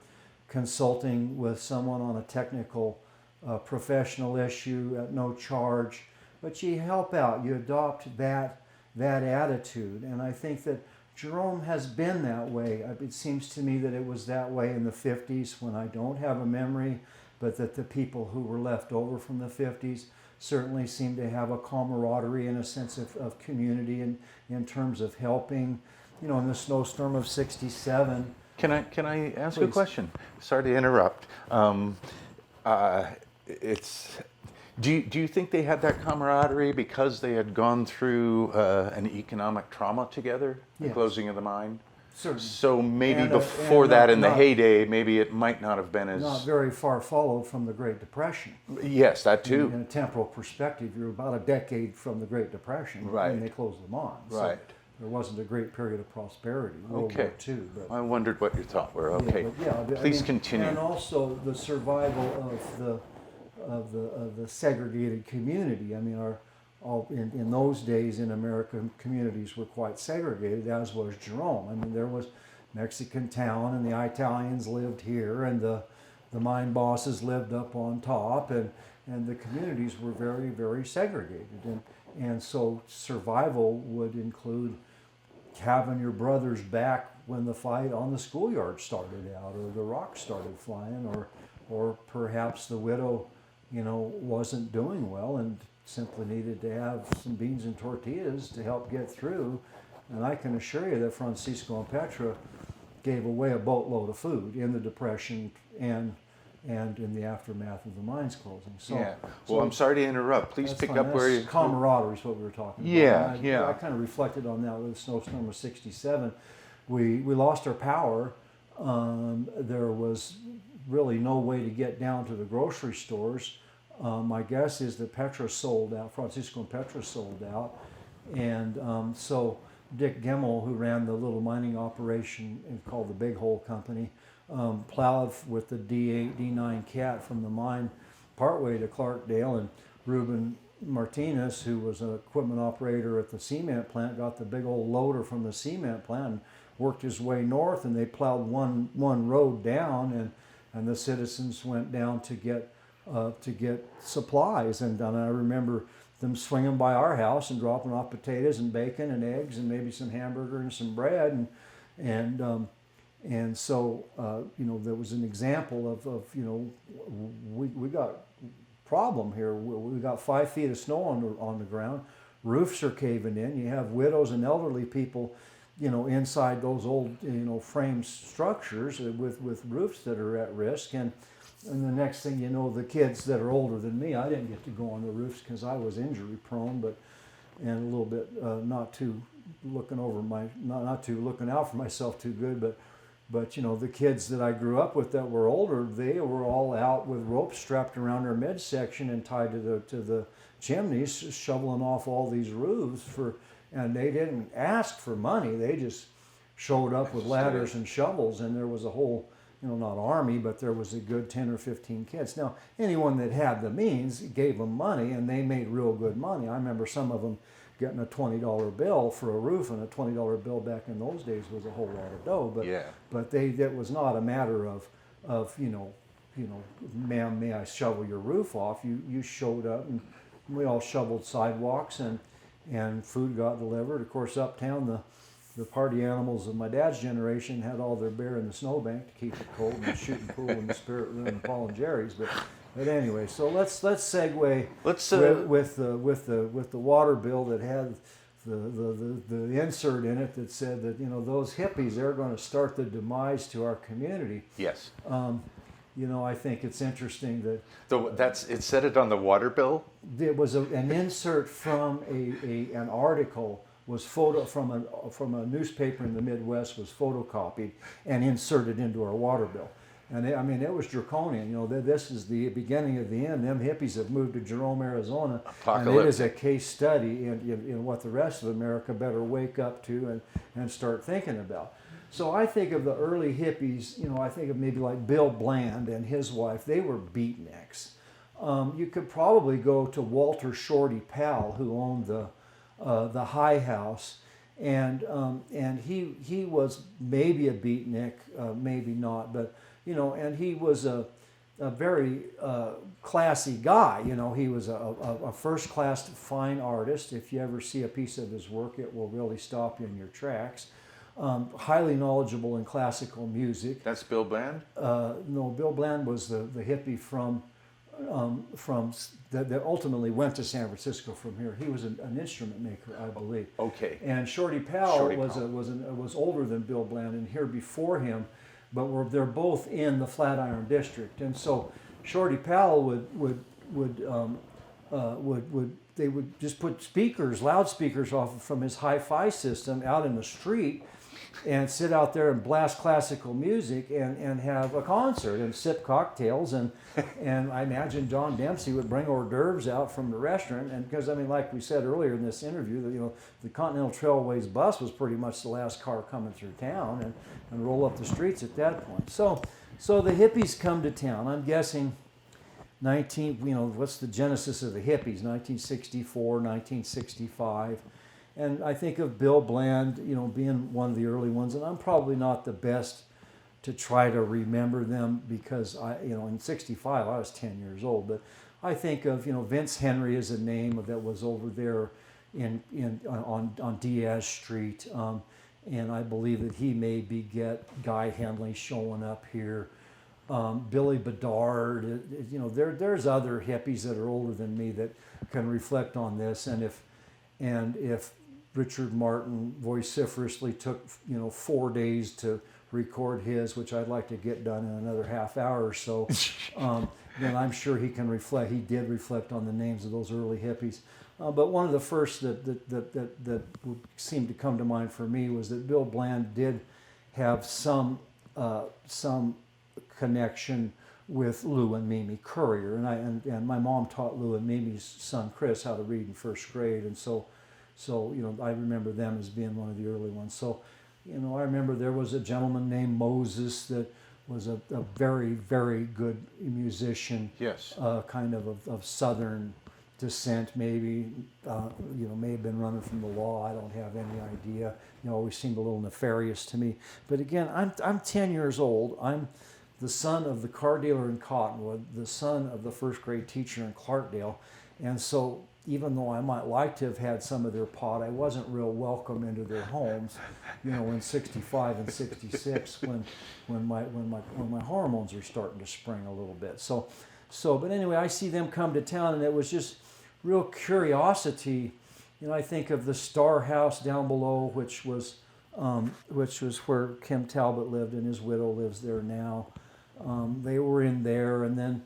consulting with someone on a technical professional issue at no charge. But you help out, you adopt that attitude. And I think that Jerome has been that way. It seems to me that it was that way in the 50s, when I don't have a memory, but that the people who were left over from the 50s certainly seemed to have a camaraderie and a sense of community in terms of helping. In the snowstorm of 67. Can I ask Please. a question? Sorry to interrupt. Do you think they had that camaraderie because they had gone through an economic trauma together, the Yes. closing of the mine? Certainly. So maybe And, before and that, not- in the not- heyday, maybe it might not have been as... Not very far followed from the Great Depression. Yes, that too. In a temporal perspective, you're about a decade from the Great Depression Right. when they closed the mine. So Right. there wasn't a great period of prosperity. World Okay. War II. But, I wondered what your thought were. Okay. but Please continue. And also the survival of the segregated community. I mean, in those days in America, communities were quite segregated, as was Jerome. I mean, there was Mexican town, and the Italians lived here, and the mine bosses lived up on top, and the communities were very, very segregated. And so survival would include having your brother's back when the fight on the schoolyard started out, or the rocks started flying, or perhaps the widow, wasn't doing well and simply needed to have some beans and tortillas to help get through. And I can assure you that Francisco and Petra gave away a boatload of food in the Depression and in the aftermath of the mines closing. So, yeah. Well, I'm sorry to interrupt. Please pick up where you. Camaraderie is what we were talking Yeah, about. I kind of reflected on that with the snowstorm of '67. We lost our power. There was really no way to get down to the grocery stores. My guess is that Petra sold out. Francisco and Petra sold out, and so Dick Gemmell, who ran the little mining operation called the Big Hole Company, plowed with the D8, D9 Cat from the mine partway to Clarkdale, and Ruben Martinez, who was an equipment operator at the cement plant, got the big old loader from the cement plant and worked his way north, and they plowed one road down, and the citizens went down to get supplies, and I remember them swinging by our house and dropping off potatoes and bacon and eggs and maybe some hamburger and some bread, and so there was an example of we got problem here. We got 5 feet of snow on the ground. Roofs are caving in. You have widows and elderly people, inside those old frame structures with roofs that are at risk, and the next thing you know, the kids that are older than me, I didn't get to go on the roofs because I was injury prone, and a little bit not too looking out for myself too good, but the kids that I grew up with that were older, they were all out with ropes strapped around their midsection and tied to the chimneys, shoveling off all these roofs and they didn't ask for money. They just showed up with ladders and shovels, and there was a whole, not army, but there was a good 10 or 15 kids. Now, anyone that had the means gave them money, and they made real good money. I remember some of them getting a $20 bill for a roof, and a $20 bill back in those days was a whole lot of dough. But that was not a matter of ma'am, may I shovel your roof off? You showed up, and we all shoveled sidewalks, and food got delivered. Of course, uptown, the party animals of my dad's generation had all their beer in the snowbank to keep it cold, and the shooting pool in the spirit room and Paul and Jerry's. But anyway, so let's segue with the water bill that had the insert in it that said that those hippies, they're going to start the demise to our community. Yes. I think it's interesting that it said it on the water bill. There was an insert from an article was from a newspaper in the Midwest, was photocopied and inserted into our water bill. And it was draconian. This is the beginning of the end. Them hippies have moved to Jerome, Arizona, and it is a case study in what the rest of America better wake up to and start thinking about. So I think of the early hippies. I think of maybe like Bill Bland and his wife. They were beatniks. You could probably go to Walter Shorty Powell, who owned the High House, and he was maybe a beatnik, maybe not, but and he was a very classy guy. He was a first-class fine artist. If you ever see a piece of his work, it will really stop you in your tracks. Highly knowledgeable in classical music. That's Bill Bland? No, Bill Bland was the hippie from that ultimately went to San Francisco from here. He was an instrument maker, I believe. Okay. And Shorty Powell was older than Bill Bland and here before him, but they're both in the Flatiron District. And so Shorty Powell they would just put loudspeakers off from his hi-fi system out in the street and sit out there and blast classical music and have a concert and sip cocktails, and I imagine John Dempsey would bring hors d'oeuvres out from the restaurant, and because like we said earlier in this interview, that the Continental Trailways bus was pretty much the last car coming through town and roll up the streets at that point. So the hippies come to town. I'm guessing what's the genesis of the hippies? 1964, 1965. And I think of Bill Bland, being one of the early ones, and I'm probably not the best to try to remember them because in '65 I was 10 years old. But I think of Vince Henry as a name that was over there on Diaz Street, and I believe that he may beget Guy Henley showing up here. Billy Bedard, there's other hippies that are older than me that can reflect on this, and if Richard Martin vociferously took 4 days to record his, which I'd like to get done in another half hour or so, then I'm sure he can reflect. He did reflect on the names of those early hippies. But one of the first that seemed to come to mind for me was that Bill Bland did have some connection with Lou and Mimi Courier, and my mom taught Lou and Mimi's son Chris how to read in first grade, and so I remember them as being one of the early ones. So I remember there was a gentleman named Moses that was a very, very good musician. Yes. Kind of Southern descent, maybe. May have been running from the law. I don't have any idea. Always seemed a little nefarious to me. But again, I'm 10 years old. I'm the son of the car dealer in Cottonwood, the son of the first grade teacher in Clarkdale, and so even though I might like to have had some of their pot, I wasn't real welcome into their homes, in '65 and '66 when my hormones are starting to spring a little bit. But anyway, I see them come to town, and it was just real curiosity. I think of the Star House down below, which was where Kim Talbot lived, and his widow lives there now. They were in there, and then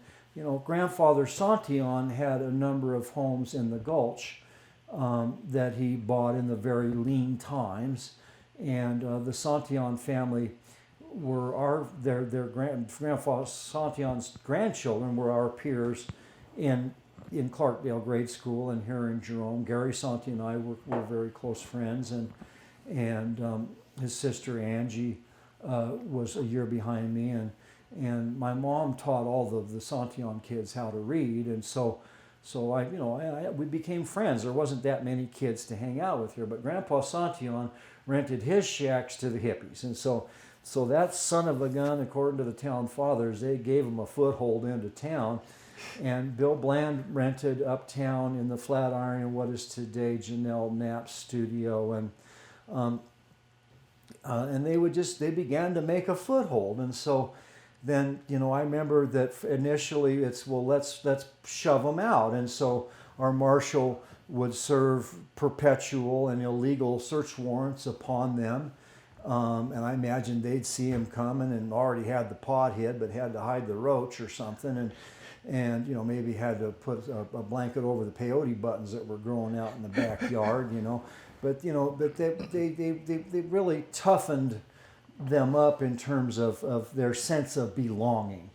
Grandfather Santillan had a number of homes in the Gulch that he bought in the very lean times, and the Santillan family were Grandfather Santillan's grandchildren were our peers in Clarkdale grade school and here in Jerome. Gary Santi and I were very close friends, and his sister Angie was a year behind me, and my mom taught all the Santillan kids how to read, and so we became friends. There wasn't that many kids to hang out with here, but Grandpa Santillan rented his shacks to the hippies, and so that son of a gun, according to the town fathers, they gave him a foothold into town, and Bill Bland rented uptown in the Flatiron in what is today Janelle Knapp's studio, and they began to make a foothold, and so. Then I remember that initially let's shove them out, and so our marshal would serve perpetual and illegal search warrants upon them, and I imagine they'd see him coming and already had the pot hid, but had to hide the roach or something, and maybe had to put a blanket over the peyote buttons that were growing out in the backyard, but they really toughened them up in terms of their sense of belonging.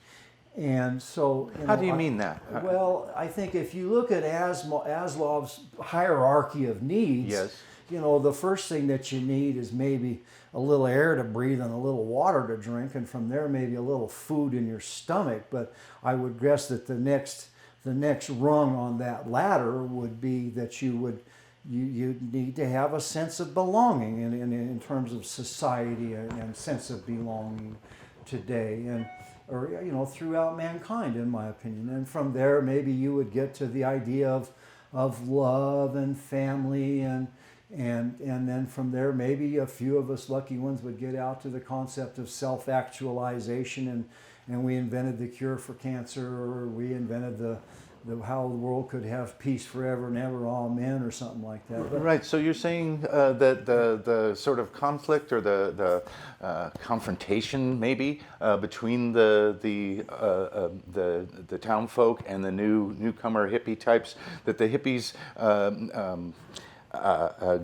And so how do you mean that? Well, I think if you look at Maslow's hierarchy of needs, yes. The first thing that you need is maybe a little air to breathe and a little water to drink, and from there maybe a little food in your stomach. But I would guess that the next rung on that ladder would be that you need to have a sense of belonging in terms of society and sense of belonging today, or throughout mankind, in my opinion. And from there, maybe you would get to the idea of love and family, and then from there, maybe a few of us lucky ones would get out to the concept of self-actualization, and we invented the cure for cancer, or we invented how the world could have peace forever and ever, amen, or something like that. But right. So you're saying that the sort of conflict or the confrontation maybe between the town folk and the newcomer hippie types, that the hippies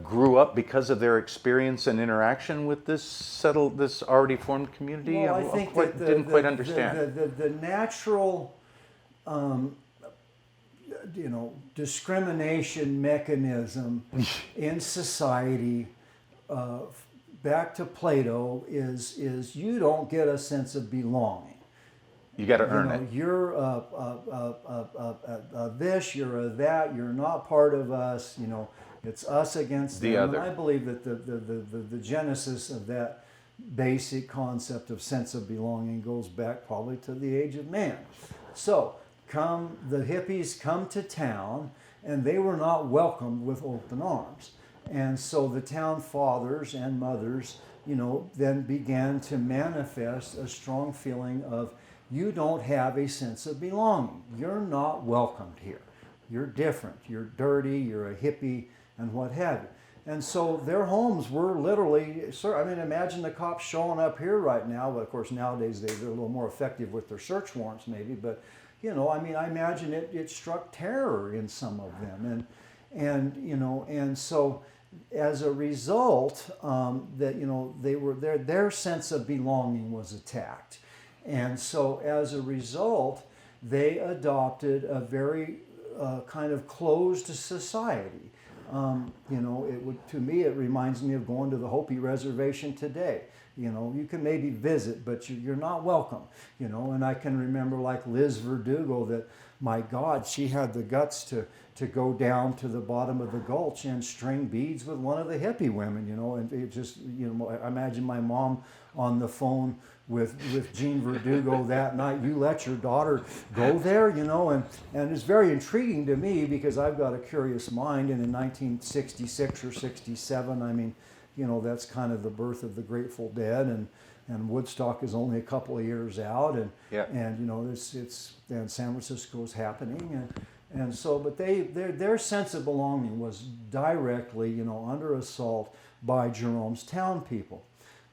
grew up because of their experience and interaction with this already formed community. Well, I think didn't quite understand the natural. Discrimination mechanism in society, back to Plato, is you don't get a sense of belonging. You got to earn it. You're this, you're a that, you're not part of us. It's us against the them. other. And I believe that the genesis of that basic concept of sense of belonging goes back probably to the age of man. So the hippies come to town, and they were not welcomed with open arms. And so the town fathers and mothers, then began to manifest a strong feeling of, you don't have a sense of belonging. You're not welcomed here. You're different. You're dirty. You're a hippie, and what have you. And so their homes were literally, imagine the cops showing up here right now. But of course, nowadays they're a little more effective with their search warrants, maybe. But, I imagine it struck terror in some of them. And so as a result, their sense of belonging was attacked. And so as a result, they adopted a very kind of closed society. To me, it reminds me of going to the Hopi Reservation today. You can maybe visit, but you're not welcome. And I can remember, like Liz Verdugo, that, my God, she had the guts to go down to the bottom of the gulch and string beads with one of the hippie women. And it just, I imagine my mom on the phone with Jean Verdugo that night. You let your daughter go there, and it's very intriguing to me, because I've got a curious mind. And in 1966 or 67, that's kind of the birth of the Grateful Dead, and Woodstock is only a couple of years out, and and San Francisco is happening, and so, but their sense of belonging was directly under assault by Jerome's town people.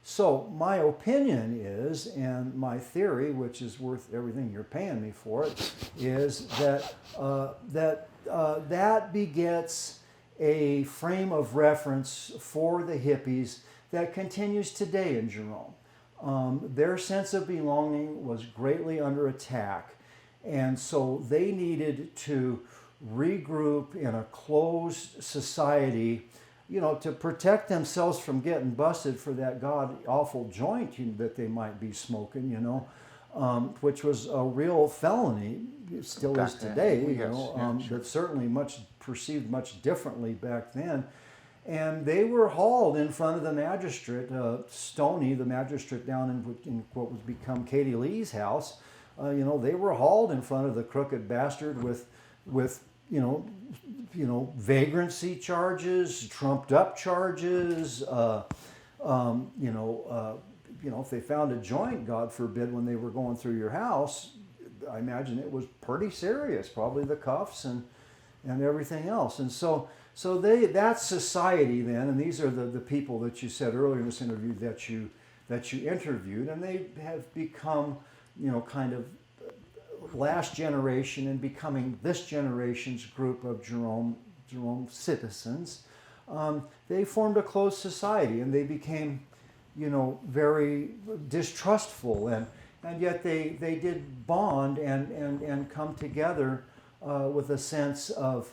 So my opinion is, and my theory, which is worth everything you're paying me for it, is that that begets a frame of reference for the hippies that continues today in Jerome. Their sense of belonging was greatly under attack, and so they needed to regroup in a closed society, to protect themselves from getting busted for that god-awful joint that they might be smoking, which was a real felony. It still is today, sure. But certainly perceived much differently back then. And they were hauled in front of the magistrate, Stoney, the magistrate down in what would become Katie Lee's house. They were hauled in front of the crooked bastard with vagrancy charges, trumped up charges. If they found a joint, God forbid, when they were going through your house, I imagine it was pretty serious. Probably the cuffs and everything else. And so that society then, and these are the people that you said earlier in this interview that you interviewed, and they have become, kind of last generation and becoming this generation's group of Jerome citizens. They formed a closed society, and they became, very distrustful, and yet they did bond and come together with a sense of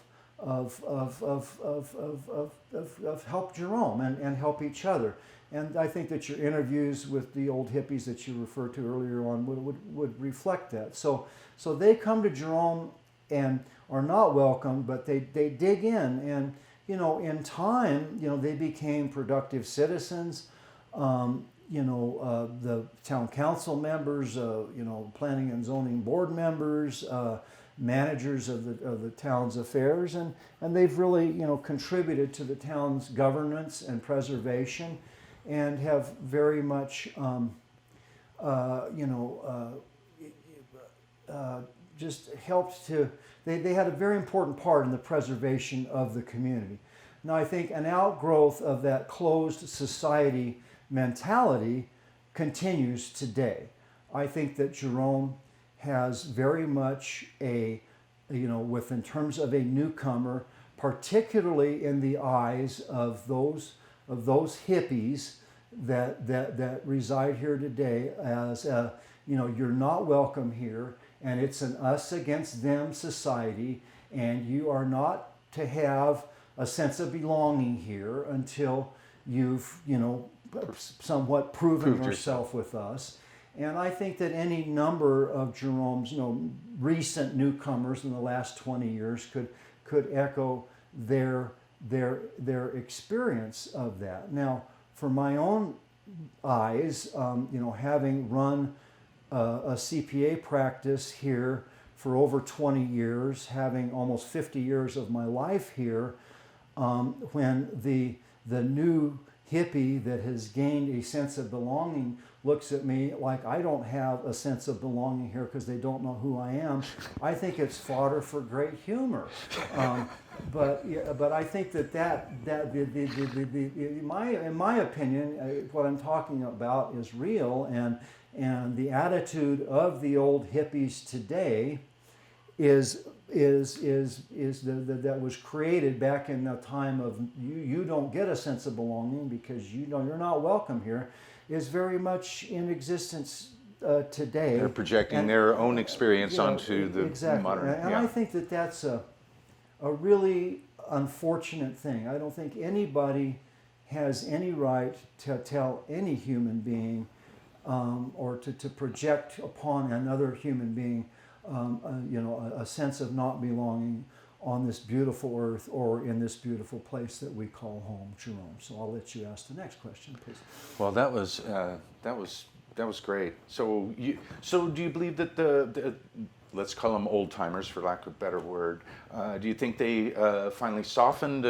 help Jerome and help each other. And I think that your interviews with the old hippies that you referred to earlier on would reflect that. So they come to Jerome and are not welcome, but they dig in, and in time, they became productive citizens. The town council members, planning and zoning board members, managers of the town's affairs, and they've really contributed to the town's governance and preservation, and have very much just helped to. They had a very important part in the preservation of the community. Now, I think an outgrowth of that closed society mentality continues today. I think that Jerome has very much in terms of a newcomer, particularly in the eyes of those hippies that reside here today, as you're not welcome here, and it's an us against them society, and you are not to have a sense of belonging here until you've somewhat proven yourself with us. And I think that any number of Jerome's recent newcomers in the last 20 years could echo their experience of that. Now, for my own eyes, having run a CPA practice here for over 20 years, having almost 50 years of my life here, when the new hippie that has gained a sense of belonging looks at me like I don't have a sense of belonging here because they don't know who I am. I think it's fodder for great humor. But I think in my opinion, what I'm talking about is real, and the attitude of the old hippies today is that was created back in the time of you don't get a sense of belonging because you're not welcome here, is very much in existence today. They're projecting their own experience onto the exactly. modern. And I think that's a really unfortunate thing. I don't think anybody has any right to tell any human being or to project upon another human being a sense of not belonging on this beautiful earth or in this beautiful place that we call home, Jerome. So I'll let you ask the next question, please. Well, that was great. So do you believe that the let's call them old timers, for lack of a better word, do you think they finally softened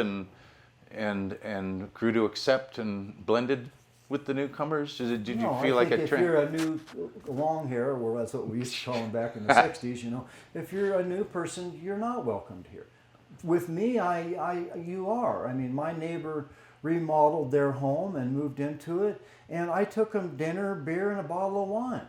and grew to accept and blended with the newcomers? Did you feel like a trend? If you're a new long hair, well, that's what we used to call them back in the 60s, if you're a new person, you're not welcomed here. With me, you are. I mean, my neighbor remodeled their home and moved into it, and I took them dinner, beer, and a bottle of wine,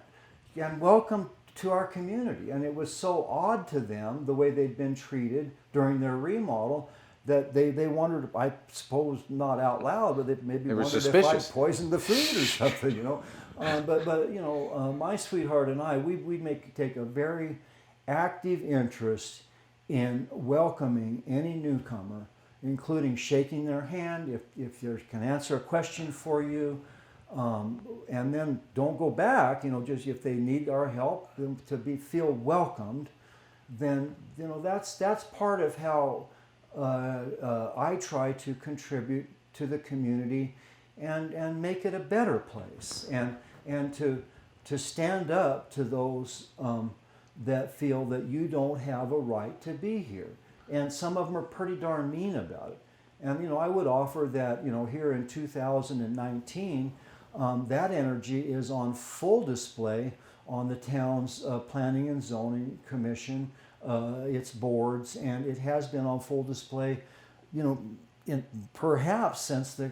and welcome to our community. And it was so odd to them, the way they'd been treated during their remodel, that they wondered, I suppose not out loud, but they maybe wondered suspicious. if I poisoned the food or something, But my sweetheart and I, we'd take a very active interest in welcoming any newcomer, including shaking their hand if they can answer a question for you, and then don't go back. Just if they need our help to feel welcomed, then that's part of how I try to contribute to the community and make it a better place, and to stand up to those that feel that you don't have a right to be here. And some of them are pretty darn mean about it. And I would offer that here in 2019, that energy is on full display on the town's Planning and Zoning Commission, its boards, and it has been on full display, perhaps since the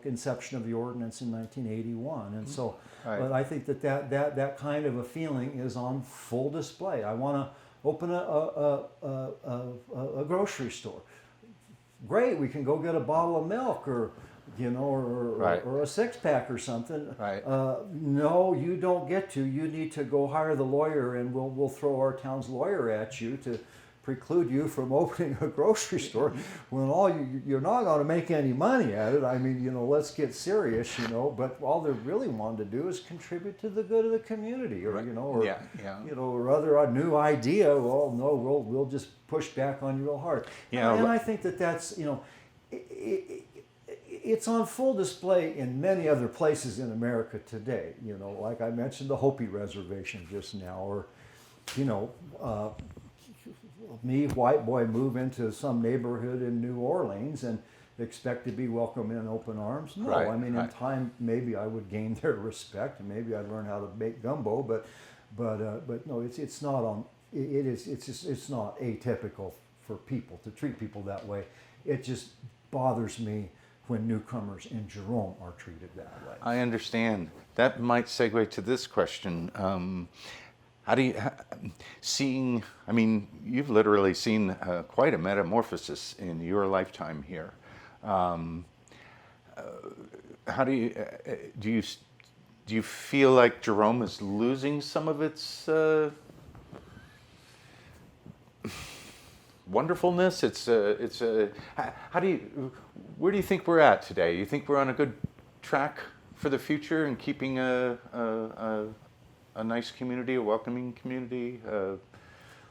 inception of the ordinance in 1981. And so, right. But I think that kind of a feeling is on full display. I want to open a grocery store. Great, we can go get a bottle of milk or right. or a six-pack or something. Right. No, you don't get to. You need to go hire the lawyer, and we'll throw our town's lawyer at you to preclude you from opening a grocery store when you're not going to make any money at it. I mean, let's get serious, But all they really wanted to do is contribute to the good of the community, or or other a new idea. Well, no, we'll just push back on you real hard. Yeah, and I think that's it's on full display in many other places in America today. Like I mentioned, the Hopi Reservation just now, or me, white boy, move into some neighborhood in New Orleans and expect to be welcomed in open arms. No, right, I mean, right. in time, maybe I would gain their respect, and maybe I'd learn how to make gumbo. But no, it's not on. It's not atypical for people to treat people that way. It just bothers me when newcomers in Jerome are treated that way. I understand. That might segue to this question. How do you, you've literally seen quite a metamorphosis in your lifetime here. How do you feel like Jerome is losing some of its wonderfulness? Where do you think we're at today? You think we're on a good track for the future and keeping a nice community, a welcoming community?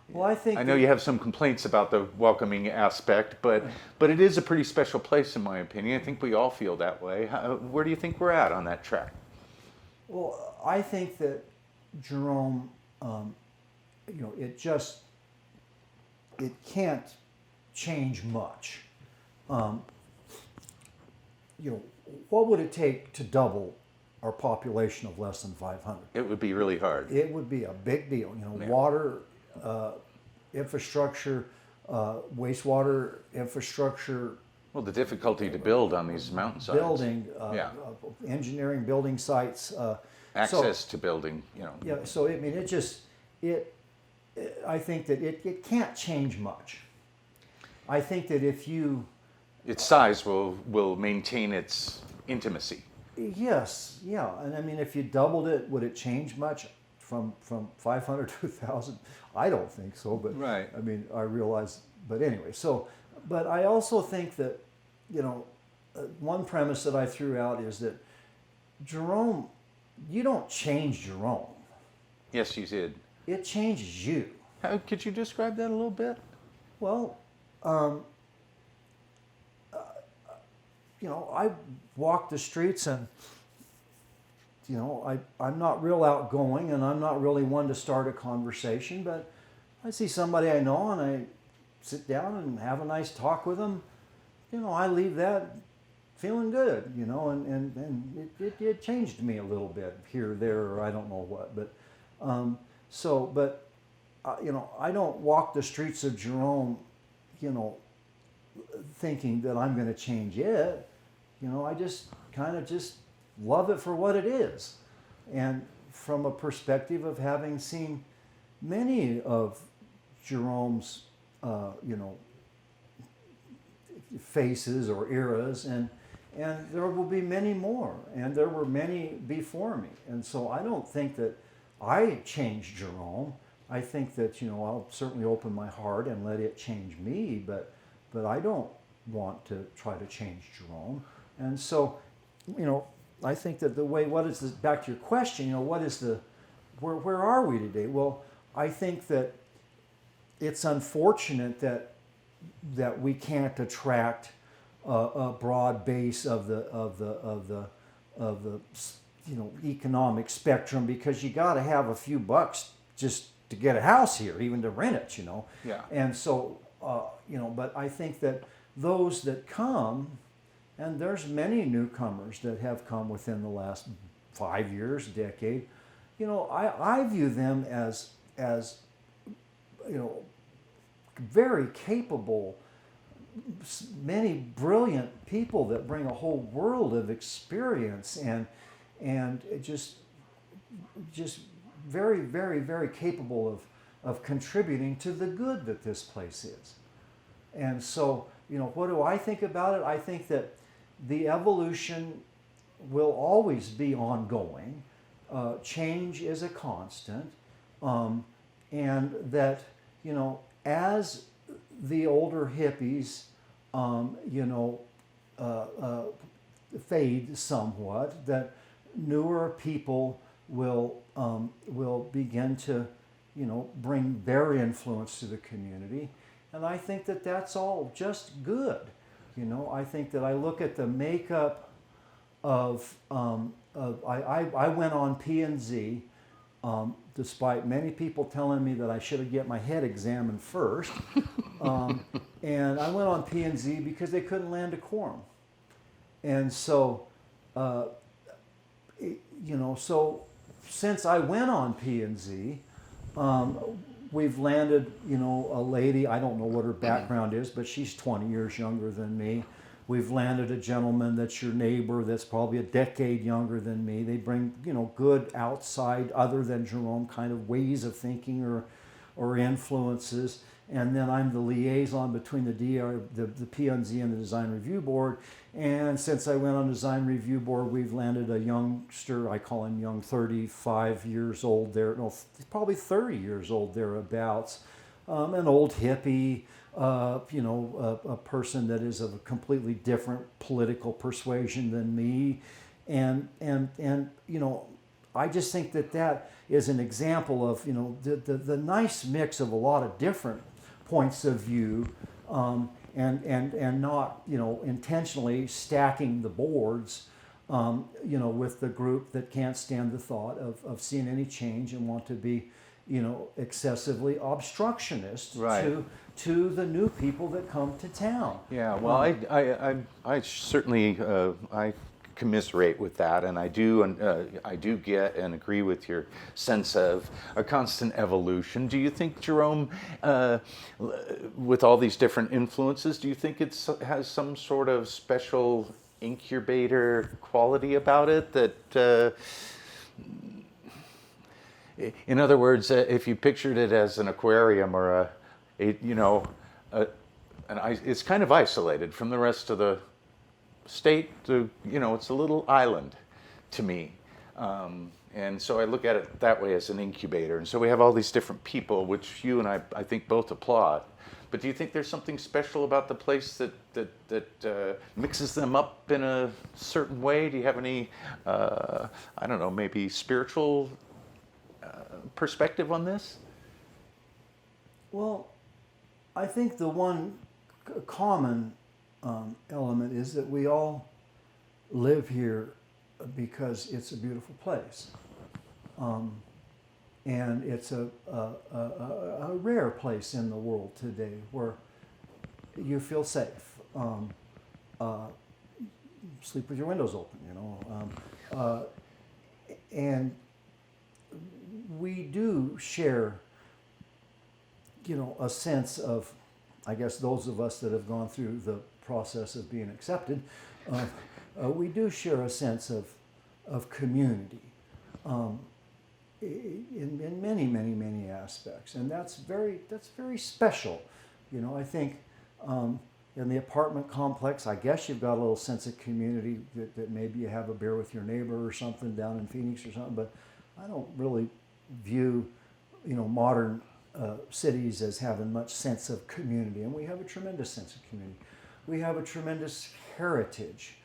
Well, I know you have some complaints about the welcoming aspect, but it is a pretty special place in my opinion. I think we all feel that way. Where do you think we're at on that track? Well, I think that Jerome, it can't change much. um, you know, what would it take to double our population of less than 500? It would be really hard. It would be a big deal. Yeah. Water infrastructure, wastewater infrastructure, Well, the difficulty to build on these mountainsides. building, Yeah. engineering, building sites. Access to building, Yeah, so I mean, I think that it can't change much. I think that if you, Its size will maintain its intimacy. yes, yeah, and I mean, if you doubled it, would it change much from 500 to 1,000? I don't think so, but Right. I mean, I realize, but anyway, so, but I also think that, one premise that I threw out is that Jerome, you don't change Jerome. Yes, you did. It changes you. How could you describe that a little bit? Well, I walk the streets and, I'm not real outgoing and I'm not really one to start a conversation, but I see somebody I know and I sit down and have a nice talk with them. I leave that feeling good, and it changed me a little bit here, there, or I don't know what, but, I don't walk the streets of Jerome, thinking that I'm going to change it. I just kind of just love it for what it is. And from a perspective of having seen many of Jerome's, faces or eras, and there will be many more, and there were many before me. And so I don't think that I changed Jerome. I think that, I'll certainly open my heart and let it change me, but I don't want to try to change Jerome. And so, I think that back to your question, where are we today? Well, I think that it's unfortunate that we can't attract a broad base of the economic spectrum, because you got to have a few bucks just to get a house here, even to rent it, Yeah. And so, but I think that those that come, and there's many newcomers that have come within the last 5 years, decade, I view them as very capable, many brilliant people that bring a whole world of experience and just very, very, very capable of contributing to the good that this place is. And so, what do I think about it? I think that the evolution will always be ongoing. Change is a constant. And that, as the older hippies, fade somewhat, that newer people will begin to, bring their influence to the community. And I think that that's all just good. I think that I look at the makeup of I went on P&Z, despite many people telling me that I should get my head examined first. And I went on P&Z because they couldn't land a quorum. And so, so since I went on P&Z, we've landed, a lady, I don't know what her background is, but she's 20 years younger than me. We've landed a gentleman that's your neighbor that's probably a decade younger than me. They bring, good outside, other than Jerome, kind of ways of thinking or influences. And then I'm the liaison between the P&Z and the Design Review Board. And since I went on Design Review Board, we've landed a youngster, I call him young, 35 years old there, no, probably 30 years old thereabouts, an old hippie, a person that is of a completely different political persuasion than me. And I just think that is an example of, the nice mix of a lot of different points of view, and not, intentionally stacking the boards, with the group that can't stand the thought of seeing any change and want to be excessively obstructionist Right. to the new people that come to town. Yeah, well, I certainly I commiserate with that, and I do get and agree with your sense of a constant evolution. Do you think, Jerome, with all these different influences, do you think has some sort of special incubator quality about it that? In other words, if you pictured it as an aquarium or a, it's kind of isolated from the rest of the state. It's a little island to me, and so I look at it that way as an incubator. And so we have all these different people, which you and I think both applaud. But do you think there's something special about the place that mixes them up in a certain way? Do you have any, I don't know, maybe spiritual perspective on this? Well, I think the one common element is that we all live here because it's a beautiful place. And it's a rare place in the world today where you feel safe. Sleep with your windows open, and we do share, a sense of, I guess those of us that have gone through the process of being accepted, we do share a sense of community in many, many, many aspects, and that's very special. I think in the apartment complex, I guess you've got a little sense of community that maybe you have a beer with your neighbor or something down in Phoenix or something, but I don't really view, modern cities as having much sense of community, and we have a tremendous sense of community. We have a tremendous heritage.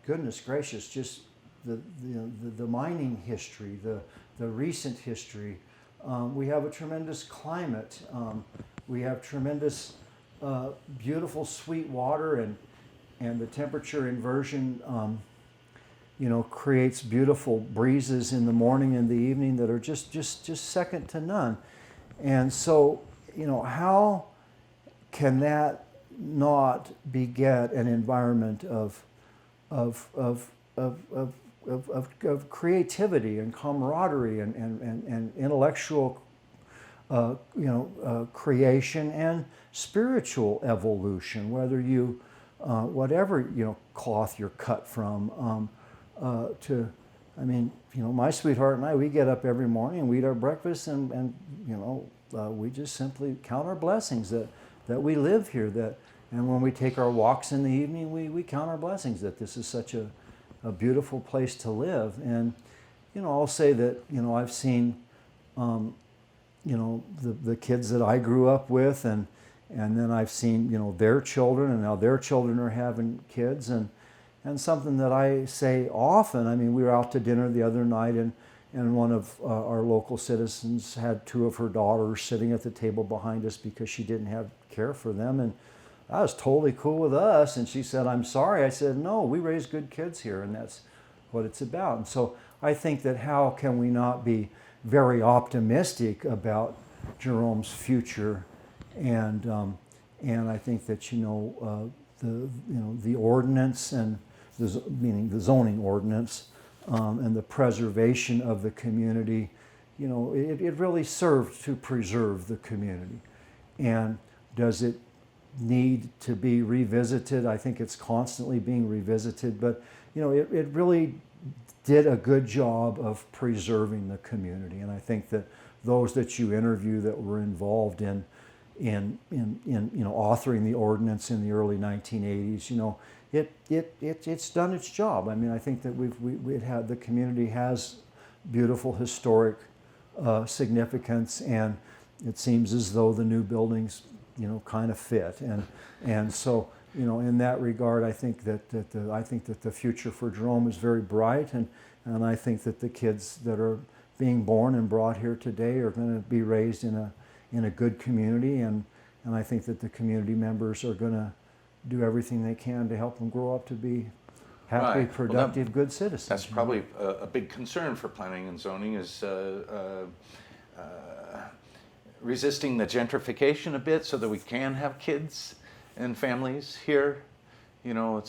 Goodness gracious, just the mining history, the recent history. We have a tremendous climate. We have tremendous, beautiful, sweet water, and the temperature inversion. Creates beautiful breezes in the morning and the evening that are just second to none. And so, how can that not beget an environment of creativity and camaraderie and intellectual, creation and spiritual evolution, whether you, whatever, cloth you're cut from. My sweetheart and I, we get up every morning and we eat our breakfast and we just simply count our blessings that we live here, and when we take our walks in the evening, we count our blessings that this is such a beautiful place to live. And, I'll say that, I've seen, the kids that I grew up with, and then I've seen, their children, and now their children are having kids, and something that I say often, we were out to dinner the other night, and one of our local citizens had two of her daughters sitting at the table behind us because she didn't have care for them, and that was totally cool with us. And she said, "I'm sorry." I said, "No, we raise good kids here, and that's what it's about." And so I think that how can we not be very optimistic about Jerome's future, and I think that the ordinance and meaning the zoning ordinance, and the preservation of the community, it really served to preserve the community. And does it need to be revisited? I think it's constantly being revisited, but it really did a good job of preserving the community. And I think that those that you interview that were involved in authoring the ordinance in the early 1980s, it's done its job. I think that the community has beautiful historic significance, and it seems as though the new buildings, kind of fit. And so, in that regard, I think that the future for Jerome is very bright, and I think that the kids that are being born and brought here today are going to be raised in a good community, and I think that the community members are going to do everything they can to help them grow up to be happy, Right. Well, productive, good citizens. That's probably a big concern for planning and zoning is resisting the gentrification a bit so that we can have kids and families here. You know,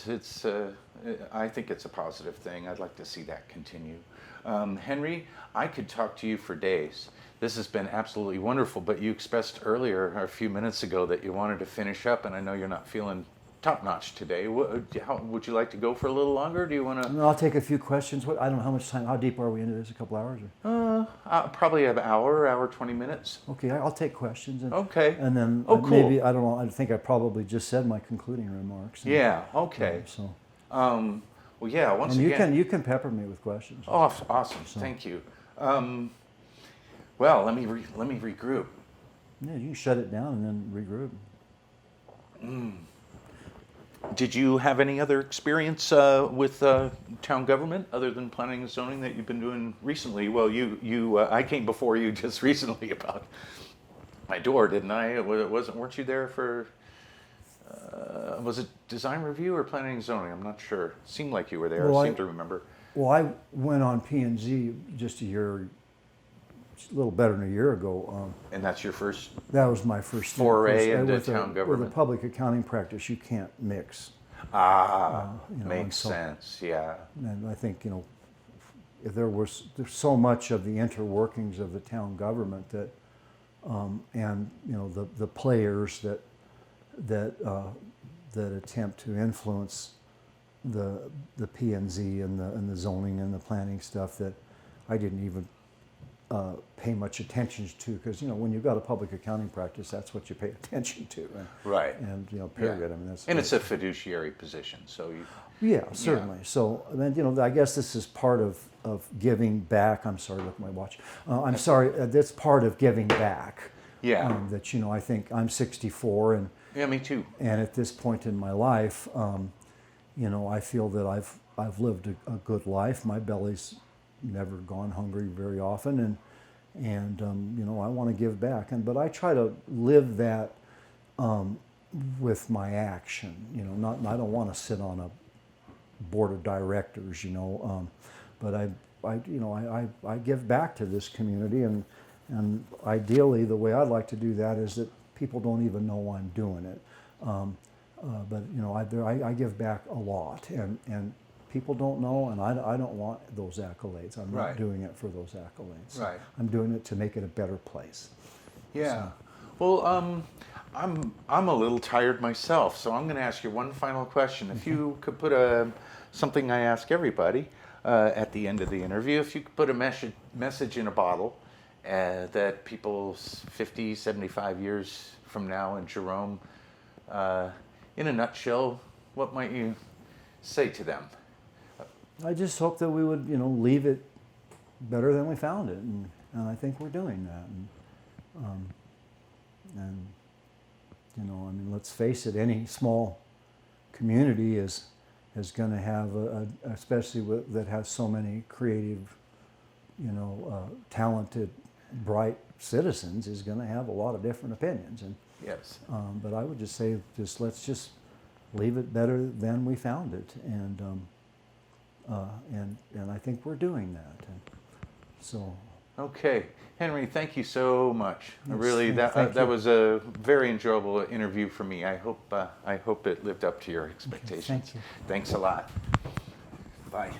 I think it's a positive thing. I'd like to see that continue. Henry, I could talk to you for days. This has been absolutely wonderful, but you expressed earlier, a few minutes ago, that you wanted to finish up, and I know you're not feeling top-notch today. Would you like to go for a little longer? Do you want to? No, I'll take a few questions. I don't know how much time, how deep are we into this, a couple hours? Or? Probably an hour, 20 minutes. Okay, I'll take questions. And, Okay. And then Oh, cool. maybe, I don't know, I think I probably just said my concluding remarks. And, Yeah, okay. So, Well, yeah, once and again. you can pepper me with questions. Oh, awesome. Thank you. Well, let me regroup. Yeah, you can shut it down and then regroup. Did you have any other experience with town government other than planning and zoning that you've been doing recently? Well, I came before you just recently about my door, didn't I? Weren't you there for? Was it design review or planning and zoning? I'm not sure. Seemed like you were there. Well, I seem to remember. Well, I went on P&Z just a little better than a year ago. And that's your first That was my first foray into with town With government. a public accounting practice, you can't mix. Makes so- sense. Yeah. And I think, if there's so much of the interworkings of the town government that, and the players that attempt to influence the P and Z and the zoning and the planning stuff, that I didn't even pay much attention to, because when you've got a public accounting practice, that's what you pay attention to. Right. And period. Yeah. I mean, that's And it's a fiduciary position, so you. Yeah, certainly. So then, I guess this is part of giving back. I'm sorry, look at my watch. I'm sorry, that's part of giving back. Yeah. That, I think I'm 64, and Yeah, me too. and at this point in my life, I feel that I've lived a good life. My belly's never gone hungry very often, and I want to give back. But I try to live that with my action. I don't want to sit on a board of directors. But I give back to this community, and ideally the way I'd like to do that is that people don't even know I'm doing it. But I give back a lot, and people don't know, and I don't want those accolades. I'm not Right. doing it for those accolades. Right. I'm doing it to make it a better place. Yeah. Well, I'm a little tired myself, so I'm going to ask you one final question. If you could put something I ask everybody at the end of the interview, if you could put a message in a bottle that people 50, 75 years from now in Jerome, in a nutshell, what might you say to them? I just hope that we would, leave it better than we found it, and I think we're doing that. And let's face it, any small community is going to have, especially that has so many creative, talented, bright citizens, is going to have a lot of different opinions. And Yes. but I would just say, let's just leave it better than we found it, and I think we're doing that. And so. Okay, Henry, thank you so much. Yes, Really, thank that you. was a very enjoyable interview for me. I hope it lived up to your expectations. Thank you. Thanks a lot. Bye.